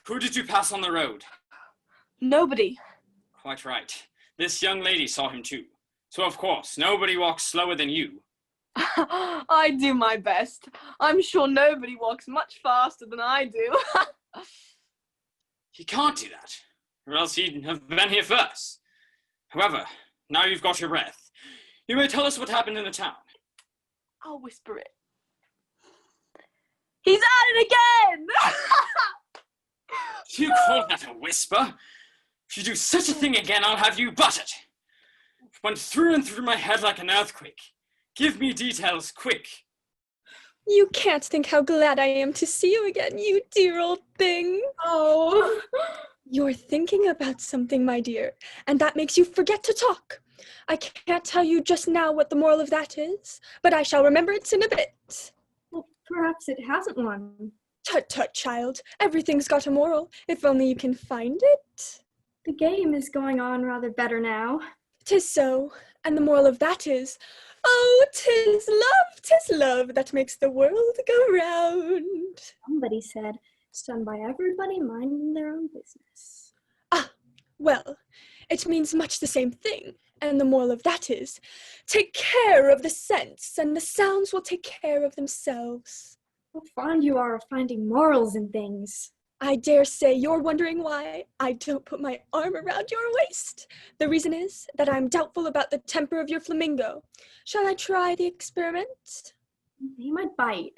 Who did you pass on the road? Nobody. Quite right. This young lady saw him too. So of course, nobody walks slower than you. I do my best. I'm sure nobody walks much faster than I do. He can't do that, or else he'd have been here first. However, now you've got your breath. You may tell us what happened in the town. I'll whisper it. He's at it again! Do you call that a whisper? If you do such a thing again, I'll have you butted. It went through and through my head like an earthquake. Give me details, quick. You can't think how glad I am to see you again, you dear old thing. Oh. You're thinking about something, my dear, and that makes you forget to talk. I can't tell you just now what the moral of that is, but I shall remember it in a bit. Well, perhaps it hasn't one. Tut tut, child. Everything's got a moral, if only you can find it. The game is going on rather better now. 'Tis so, and the moral of that is, oh, 'tis love that makes the world go round. Somebody said, it's done by everybody minding their own business. Ah, well, it means much the same thing, and the moral of that is, take care of the scents, and the sounds will take care of themselves. How fond you are of finding morals in things. I dare say you're wondering why I don't put my arm around your waist. The reason is that I'm doubtful about the temper of your flamingo. Shall I try the experiment? He might bite.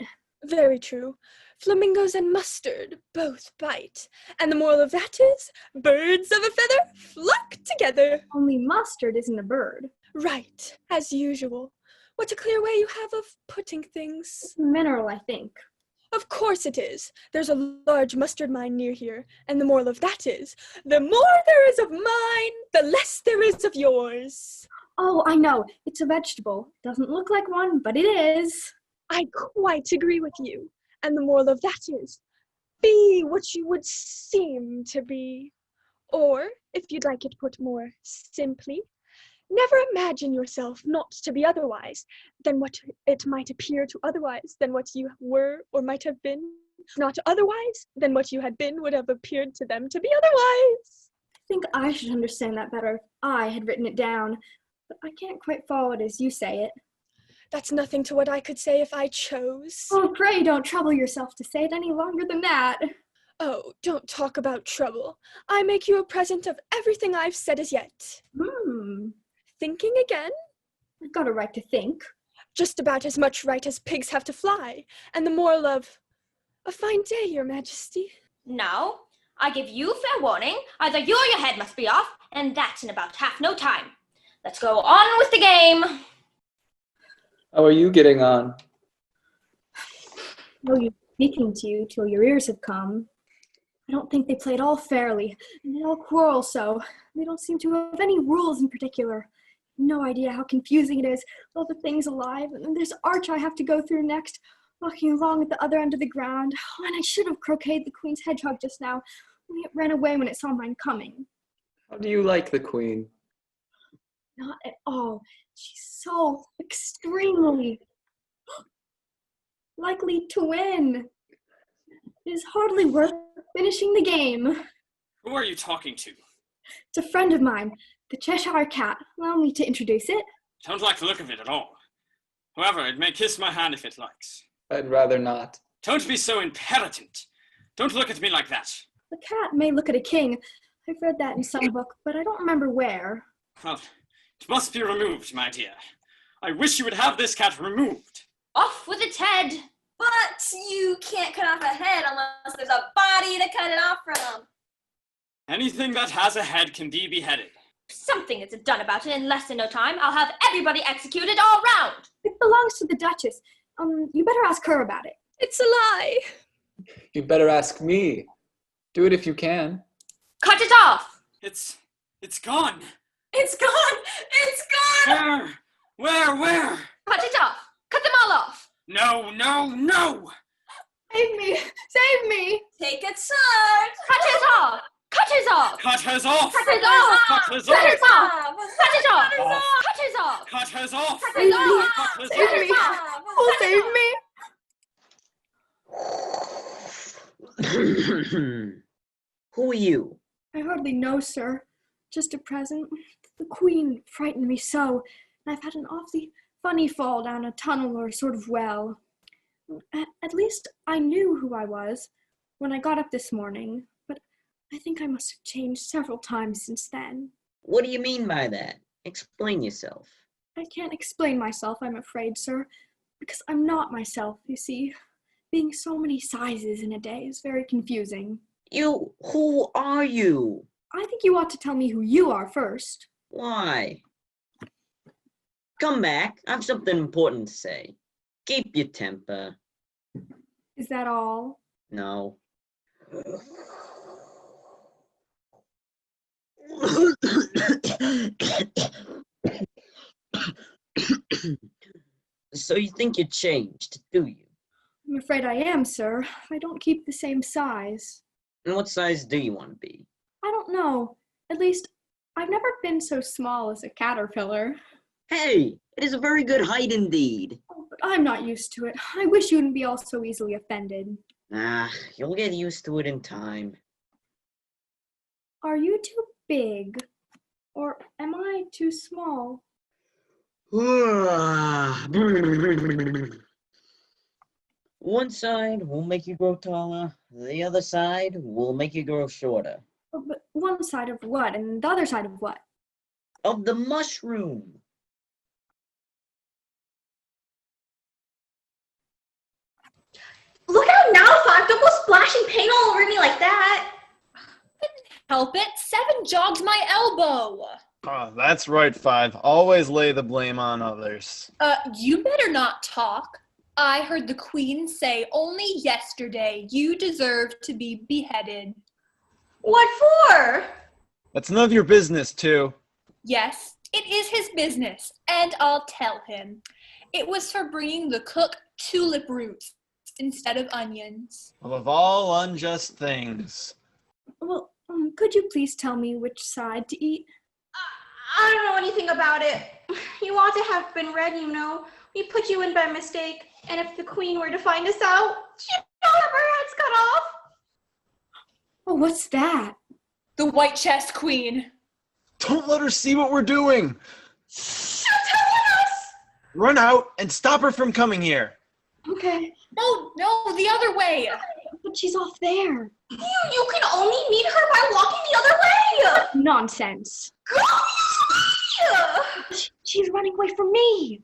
Very true. Flamingos and mustard both bite. And the moral of that is, birds of a feather flock together. Only mustard isn't a bird. Right, as usual. What a clear way you have of putting things. It's a mineral, I think. Of course it is. There's a large mustard mine near here, and the moral of that is, the more there is of mine, the less there is of yours. Oh, I know. It's a vegetable. Doesn't look like one, but it is. I quite agree with you. And the moral of that is, be what you would seem to be. Or, if you'd like it put more simply, never imagine yourself not to be otherwise than what it might appear to otherwise than what you were or might have been. Not otherwise than what you had been would have appeared to them to be otherwise. I think I should understand that better if I had written it down, but I can't quite follow it as you say it. That's nothing to what I could say if I chose. Oh, pray don't trouble yourself to say it any longer than that. Oh, don't talk about trouble. I make you a present of everything I've said as yet. Thinking again? I've got a right to think. Just about as much right as pigs have to fly. And the moral of, a fine day, your majesty. Now, I give you fair warning. Either you or your head must be off, and that's in about half no time. Let's go on with the game. How are you getting on? No use speaking to you till your ears have come. I don't think they play it all fairly, and they all quarrel so. They don't seem to have any rules in particular. No idea how confusing it is with all the things alive, and then there's Arch I have to go through next, walking along at the other end of the ground. Oh, and I should have croqueted the Queen's hedgehog just now, only it ran away when it saw mine coming. How do you like the Queen? Not at all. She's so extremely likely to win. It is hardly worth finishing the game. Who are you talking to? It's a friend of mine, the Cheshire Cat. Allow me to introduce it. Don't like the look of it at all. However, it may kiss my hand if it likes. I'd rather not. Don't be so impenitent. Don't look at me like that. The cat may look at a king. I've read that in some book, but I don't remember where. Well, it must be removed, my dear. I wish you would have this cat removed. Off with its head. But you can't cut off a head unless there's a body to cut it off from. Anything that has a head can be beheaded. Something is done about it in less than no time. I'll have everybody executed all round. It belongs to the Duchess. You better ask her about it. It's a lie. You better ask me. Do it if you can. Cut it off! It's gone. It's gone! It's gone! Where? Cut it off! Cut them all off! No! Save me! Save me! Take a sword! Cut it off! Cut it off! Cut us off! Cut it off! Cut us Cut it off! off! Cut it off! Cut it off! Cut us off! Cut Save it me! off! Cut us Save off! me! Oh, save me! Who are you? I hardly know, sir. Just a present. The Queen frightened me so, and I've had an awfully funny fall down a tunnel or a sort of well. At least I knew who I was when I got up this morning, but I think I must have changed several times since then. What do you mean by that? Explain yourself. I can't explain myself, I'm afraid, sir, because I'm not myself, you see. Being so many sizes in a day is very confusing. Who are you? I think you ought to tell me who you are first. Why? Come back. I have something important to say. Keep your temper. Is that all? No. So you think you changed, do you? I'm afraid I am, sir. I don't keep the same size. And what size do you want to be? I don't know. At least, I've never been so small as a caterpillar. Hey, it is a very good height indeed. Oh, but I'm not used to it. I wish you wouldn't be all so easily offended. You'll get used to it in time. Are you too big? Or am I too small? One side will make you grow taller, the other side will make you grow shorter. Oh, but one side of what, and the other side of what? Of the mushroom. Look out now, Five! Don't go splashing paint all over me like that! Help it! 7 jogged my elbow! Oh, that's right, Five. Always lay the blame on others. You better not talk. I heard the Queen say only yesterday you deserve to be beheaded. What for? That's none of your business, too. Yes, it is his business, and I'll tell him. It was for bringing the cook tulip roots instead of onions. Well, of all unjust things. Well, could you please tell me which side to eat? I don't know anything about it. You ought to have been read, you know. We put you in by mistake, and if the Queen were to find us out, she'd have her heads cut off. Oh, what's that? The White Chest Queen. Don't let her see what we're doing. She'll tell us! Run out and stop her from coming here. Okay. No, the other way. But she's off there. You can only meet her by walking the other way. Nonsense. Go the other way! She's running away from me.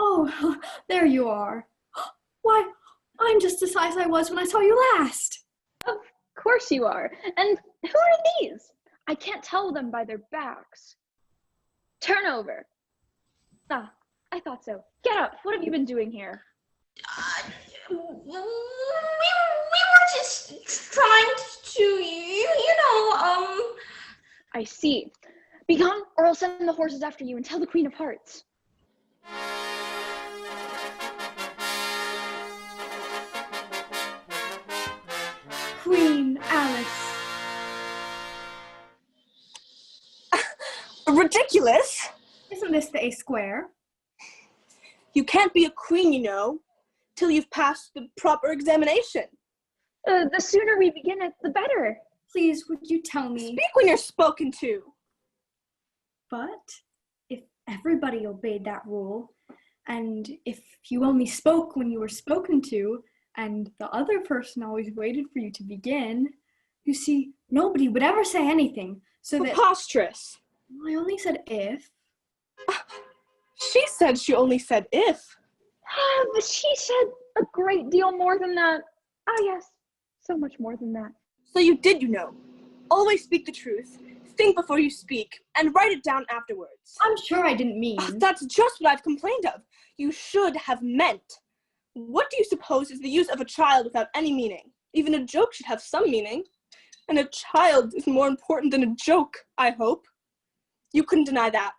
Oh, there you are. Why, I'm just the size I was when I saw you last. Of course you are. And who are these? I can't tell them by their backs. Turn over. Ah, I thought so. Get up. What have you been doing here? We were just trying to, you know, I see. Be gone, or I'll send the horses after you and tell the Queen of Hearts. Queen Alice. Ridiculous! Isn't this the A square? You can't be a queen, you know, till you've passed the proper examination. The sooner we begin it, the better. Please, would you tell me? Speak when you're spoken to. But if everybody obeyed that rule, and if you only spoke when you were spoken to, and the other person always waited for you to begin, you see, nobody would ever say anything. So that Preposterous. I only said if. She said she only said if. But she said a great deal more than that. Ah, yes, so much more than that. So you did, you know. Always speak the truth. think before you speak, and write it down afterwards. I'm sure I didn't mean. That's just what I've complained of. You should have meant. What do you suppose is the use of a child without any meaning? Even a joke should have some meaning. And a child is more important than a joke, I hope. You couldn't deny that,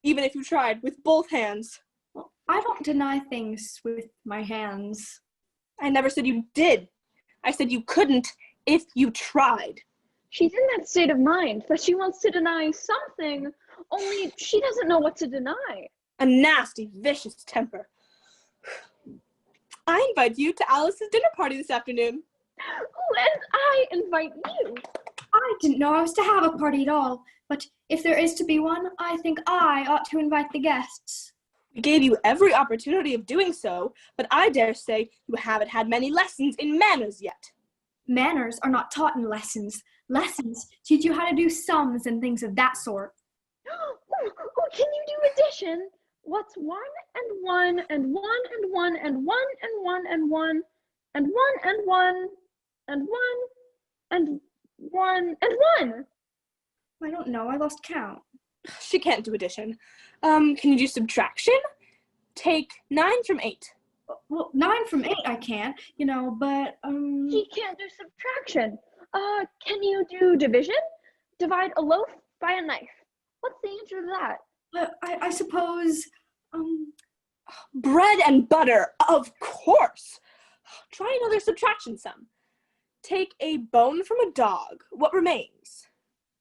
even if you tried with both hands. Well, I don't deny things with my hands. I never said you did. I said you couldn't if you tried. She's in that state of mind that she wants to deny something, only she doesn't know what to deny. A nasty, vicious temper. I invite you to Alice's dinner party this afternoon. Oh, and I invite you. I didn't know I was to have a party at all, but if there is to be one, I think I ought to invite the guests. We gave you every opportunity of doing so, but I dare say you haven't had many lessons in manners yet. Manners are not taught in lessons. Lessons teach you how to do sums and things of that sort. Oh, can you do addition? What's 1 and 1 and 1 and 1 and 1 and 1 and 1 and 1 and 1 and 1 and 1 and 1? I don't know. I lost count. She can't do addition. Can you do subtraction? Take 9 from 8. Well, 9 from 8 I can, but He can't do subtraction. Can you do division? Divide a loaf by a knife. What's the answer to that? I suppose, Bread and butter, of course. Try another subtraction sum. Take a bone from a dog. What remains?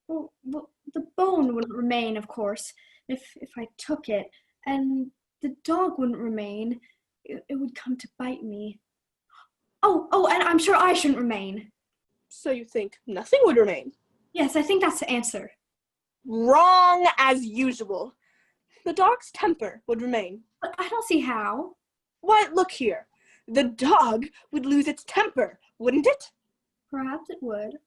Well, the bone wouldn't remain, of course, if I took it, and the dog wouldn't remain. It would come to bite me. Oh, and I'm sure I shouldn't remain. So you think nothing would remain? Yes, I think that's the answer. Wrong as usual. The dog's temper would remain. But I don't see how. Why, look here. The dog would lose its temper, wouldn't it? Perhaps it would.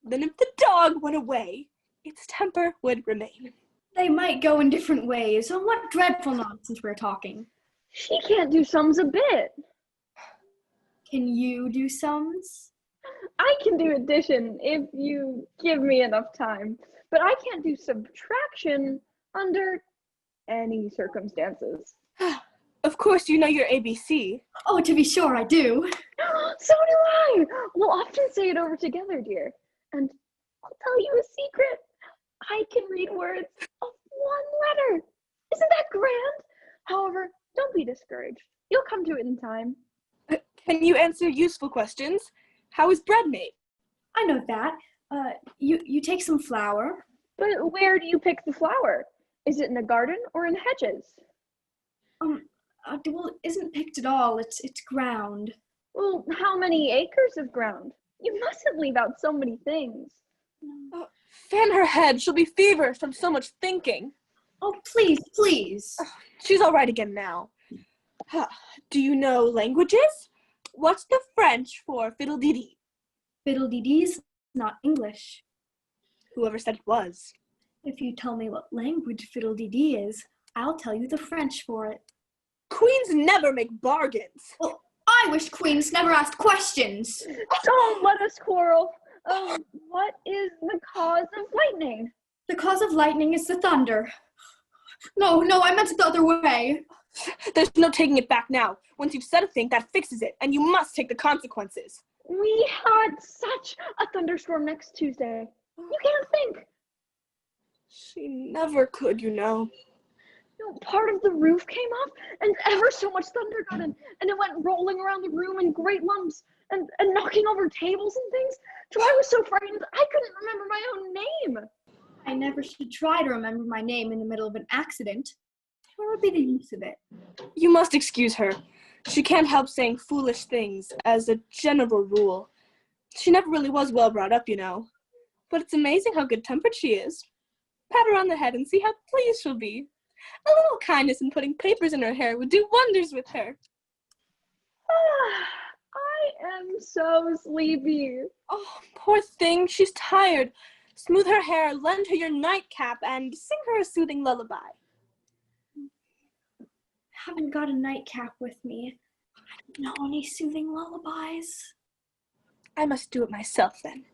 Then if the dog went away, its temper would remain. They might go in different ways. On what dreadful nonsense we're talking. She can't do sums a bit. Can you do sums? I can do addition if you give me enough time, but I can't do subtraction under any circumstances. Of course you know your ABC. Oh, to be sure I do. So do I. We'll often say it over together, dear. And I'll tell you a secret. I can read words of 1 letter. Isn't that grand? However, don't be discouraged. You'll come to it in time. Can you answer useful questions? How is bread made? I know that. You take some flour. But where do you pick the flour? Is it in a garden or in hedges? Well, it isn't picked at all. It's ground. Well, how many acres of ground? You mustn't leave out so many things. Fan her head. She'll be feverish from so much thinking. Oh, please, please. She's all right again now. Do you know languages? What's the French for fiddle-dee-dee? Fiddle-dee-dee's not English. Whoever said it was. If you tell me what language fiddle-dee-dee is, I'll tell you the French for it. Queens never make bargains. Well, I wish queens never asked questions. Don't let us quarrel. What is the cause of lightning? The cause of lightning is the thunder. No, I meant it the other way. There's no taking it back now. Once you've said a thing, that fixes it, and you must take the consequences. We had such a thunderstorm next Tuesday. You can't think. She never could, you know. Part of the roof came off, and ever so much thunder got in, and it went rolling around the room in great lumps, and knocking over tables and things, till I was so frightened I couldn't remember my own name. I never should try to remember my name in the middle of an accident. What would be the use of it? You must excuse her. She can't help saying foolish things, as a general rule. She never really was well brought up, you know. But it's amazing how good-tempered she is. Pat her on the head and see how pleased she'll be. A little kindness in putting papers in her hair would do wonders with her. I am so sleepy. Oh, poor thing, she's tired. Smooth her hair, lend her your nightcap, and sing her a soothing lullaby. Haven't got a nightcap with me. I don't know any soothing lullabies. I must do it myself, then.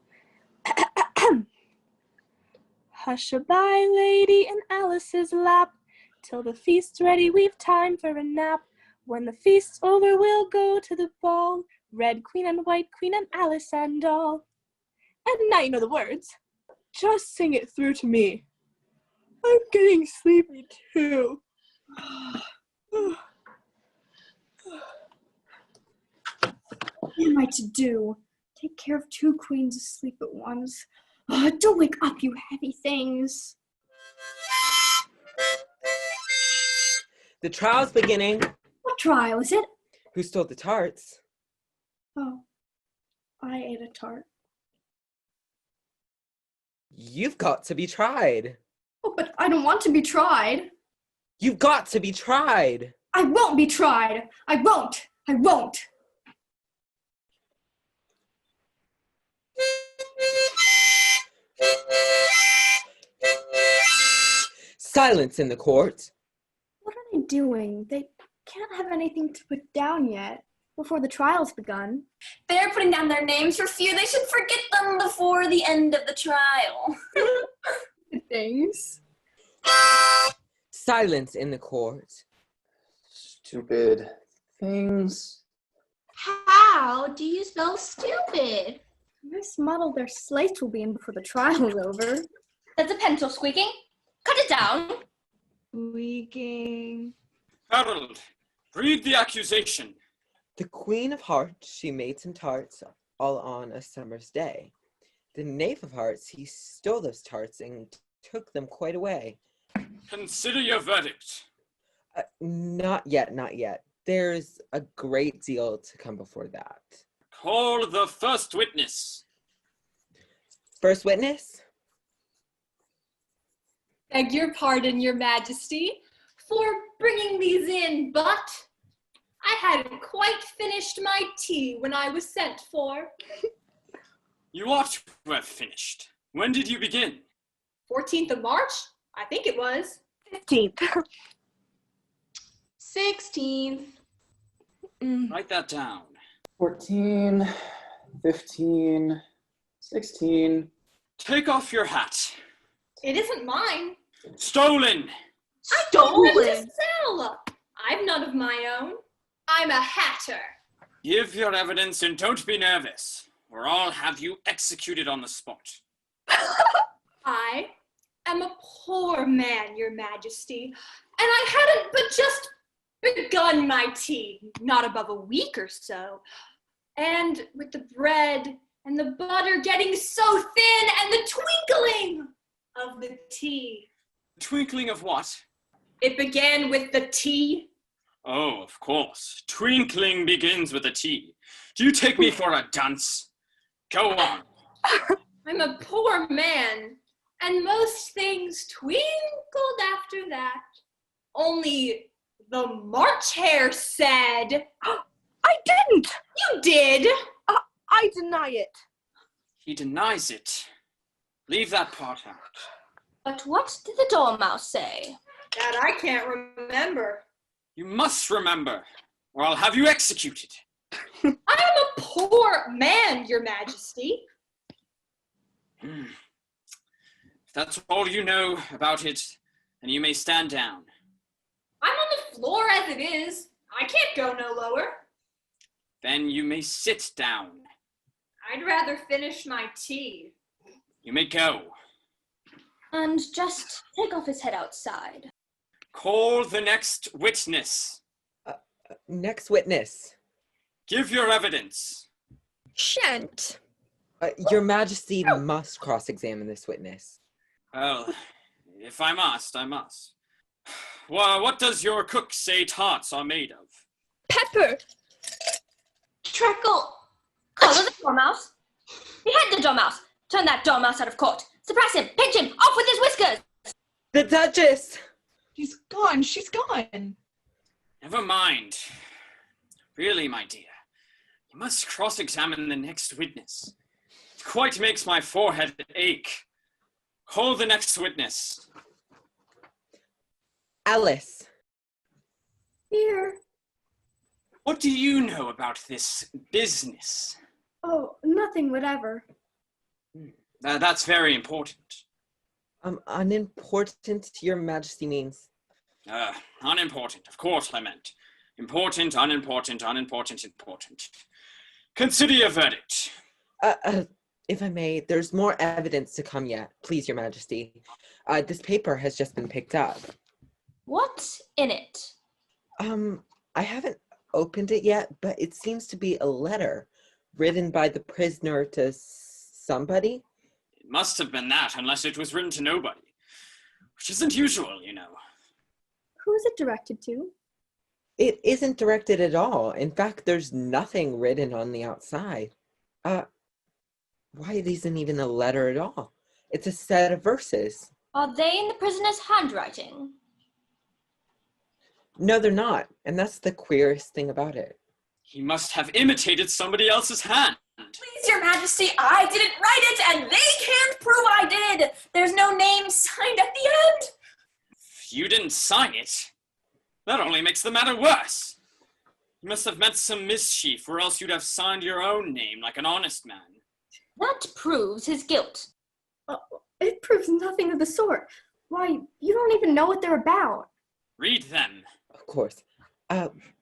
Hush-a-bye, lady, in Alice's lap. Till the feast's ready, we've time for a nap. When the feast's over, we'll go to the ball. Red queen and white queen and Alice and all. And now you know the words. Just sing it through to me. I'm getting sleepy too. What am I to do? Take care of two queens asleep at once. Don't wake up, you heavy things. The trial's beginning. What trial is it? Who stole the tarts? Oh, I ate a tart. You've got to be tried. Oh, but I don't want to be tried. You've got to be tried. I won't be tried. I won't. I won't. Silence in the court. What are they doing? They can't have anything to put down yet, before the trial's begun. They're putting down their names for fear they should forget them before the end of the trial. Things. Silence in the court. Stupid things. How do you spell stupid? This muddle their slates will be in before the trial's over. That's a pencil squeaking. Cut it down. Squeaking. Harold, read the accusation. The Queen of Hearts, she made some tarts all on a summer's day. The Knave of Hearts, he stole those tarts and took them quite away. Consider your verdict. Not yet, not yet. There's a great deal to come before that. Call the first witness. First witness? Beg your pardon, Your Majesty, for bringing these in, but I hadn't quite finished my tea when I was sent for. You ought to have finished. When did you begin? 14th of March? I think it was. 15th. 16th. Write that down. 14, 15, 16. Take off your hat. It isn't mine. Stolen! Stolen to sell! I've none of my own. I'm a hatter. Give your evidence and don't be nervous, or I'll have you executed on the spot. I am a poor man, Your Majesty, and I hadn't but just begun my tea, not above a week or so. And with the bread and the butter getting so thin and the twinkling of the tea. Twinkling of what? It began with the tea. Oh, of course. Twinkling begins with a T. Do you take me for a dunce? Go on. I'm a poor man, and most things twinkled after that. Only the March Hare said, I didn't! You did! I deny it. He denies it. Leave that part out. But what did the Dormouse say? That I can't remember. You must remember, or I'll have you executed. I am a poor man, Your Majesty. If that's all you know about it, then you may stand down. I'm on the floor as it is. I can't go no lower. Then you may sit down. I'd rather finish my tea. You may go. And just take off his head outside. Call the next witness. Next witness. Give your evidence. Shan't. Your Majesty must cross-examine this witness. Well, if I must, I must. Well, what does your cook say tarts are made of? Pepper. Treacle. Collar the Dormouse. Behead the Dormouse. Turn that Dormouse out of court. Suppress him. Pinch him. Off with his whiskers. The Duchess! She's gone. She's gone. Never mind. Really, my dear, you must cross-examine the next witness. It quite makes my forehead ache. Call the next witness. Alice. Here. What do you know about this business? Oh, nothing whatever. That's very important. Unimportant, Your Majesty means. Unimportant. Of course I meant. Important, unimportant, unimportant, important. Consider your verdict. If I may, there's more evidence to come yet, please, Your Majesty. This paper has just been picked up. What's in it? I haven't opened it yet, but it seems to be a letter written by the prisoner to somebody. It must have been that, unless it was written to nobody. Which isn't usual, you know. Who is it directed to? It isn't directed at all. In fact, there's nothing written on the outside. Why, it isn't even a letter at all. It's a set of verses. Are they in the prisoner's handwriting? No, they're not. And that's the queerest thing about it. He must have imitated somebody else's hand. Please, Your Majesty, I didn't write it, and they can't prove I did. There's no name signed at the end. If you didn't sign it, that only makes the matter worse. You must have meant some mischief, or else you'd have signed your own name like an honest man. That proves his guilt. It proves nothing of the sort. Why, you don't even know what they're about. Read them. Of course.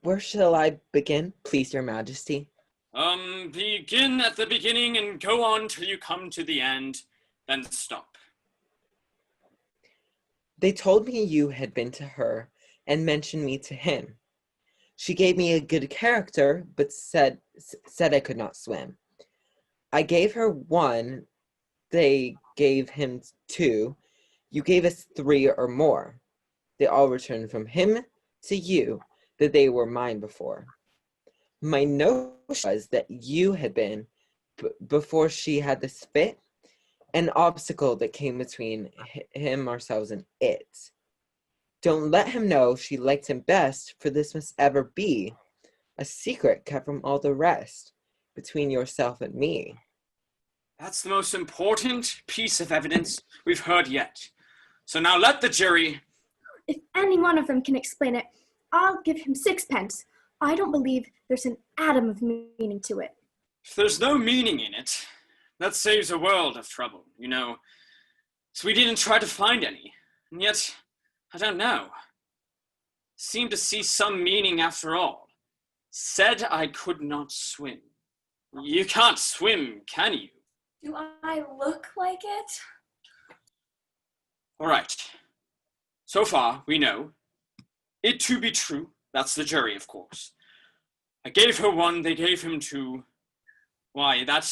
Where shall I begin, please, Your Majesty? Begin at the beginning and go on till you come to the end, then stop. They told me you had been to her and mentioned me to him. She gave me a good character, but said I could not swim. I gave her 1, they gave him 2, you gave us 3 or more. They all returned from him to you, that they were mine before. My notion was that you had been, before she had this fit, an obstacle that came between him, ourselves, and it. Don't let him know she liked him best, for this must ever be a secret kept from all the rest, between yourself and me. That's the most important piece of evidence we've heard yet. So now let the jury... If any one of them can explain it, I'll give him 6p. I don't believe there's an atom of meaning to it. If there's no meaning in it, that saves a world of trouble, you know. So we didn't try to find any, and yet, I don't know. Seemed to see some meaning after all. Said I could not swim. You can't swim, can you? Do I look like it? All right. So far, we know it to be true. That's the jury, of course. I gave her 1, they gave him 2. Why, that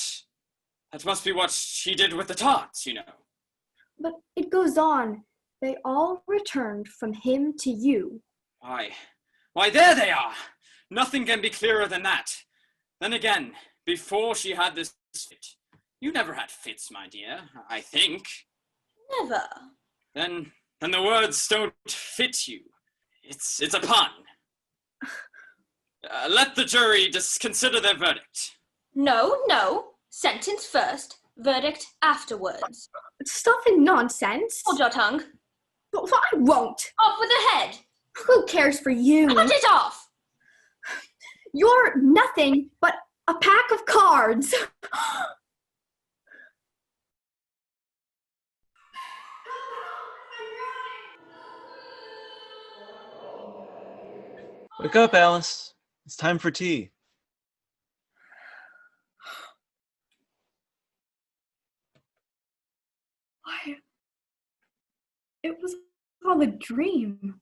must be what she did with the tarts, you know. But it goes on. They all returned from him to you. Why, there they are. Nothing can be clearer than that. Then again, before she had this fit, you never had fits, my dear, I think. Never. Then the words don't fit you. It's a pun. Let the jury just consider their verdict. No. Sentence first, verdict afterwards. Stuffing nonsense. Hold your tongue. But I won't. Off with the head. Who cares for you? Cut it off. You're nothing but a pack of cards. Wake up, Alice. It's time for tea. Why? It was all a dream.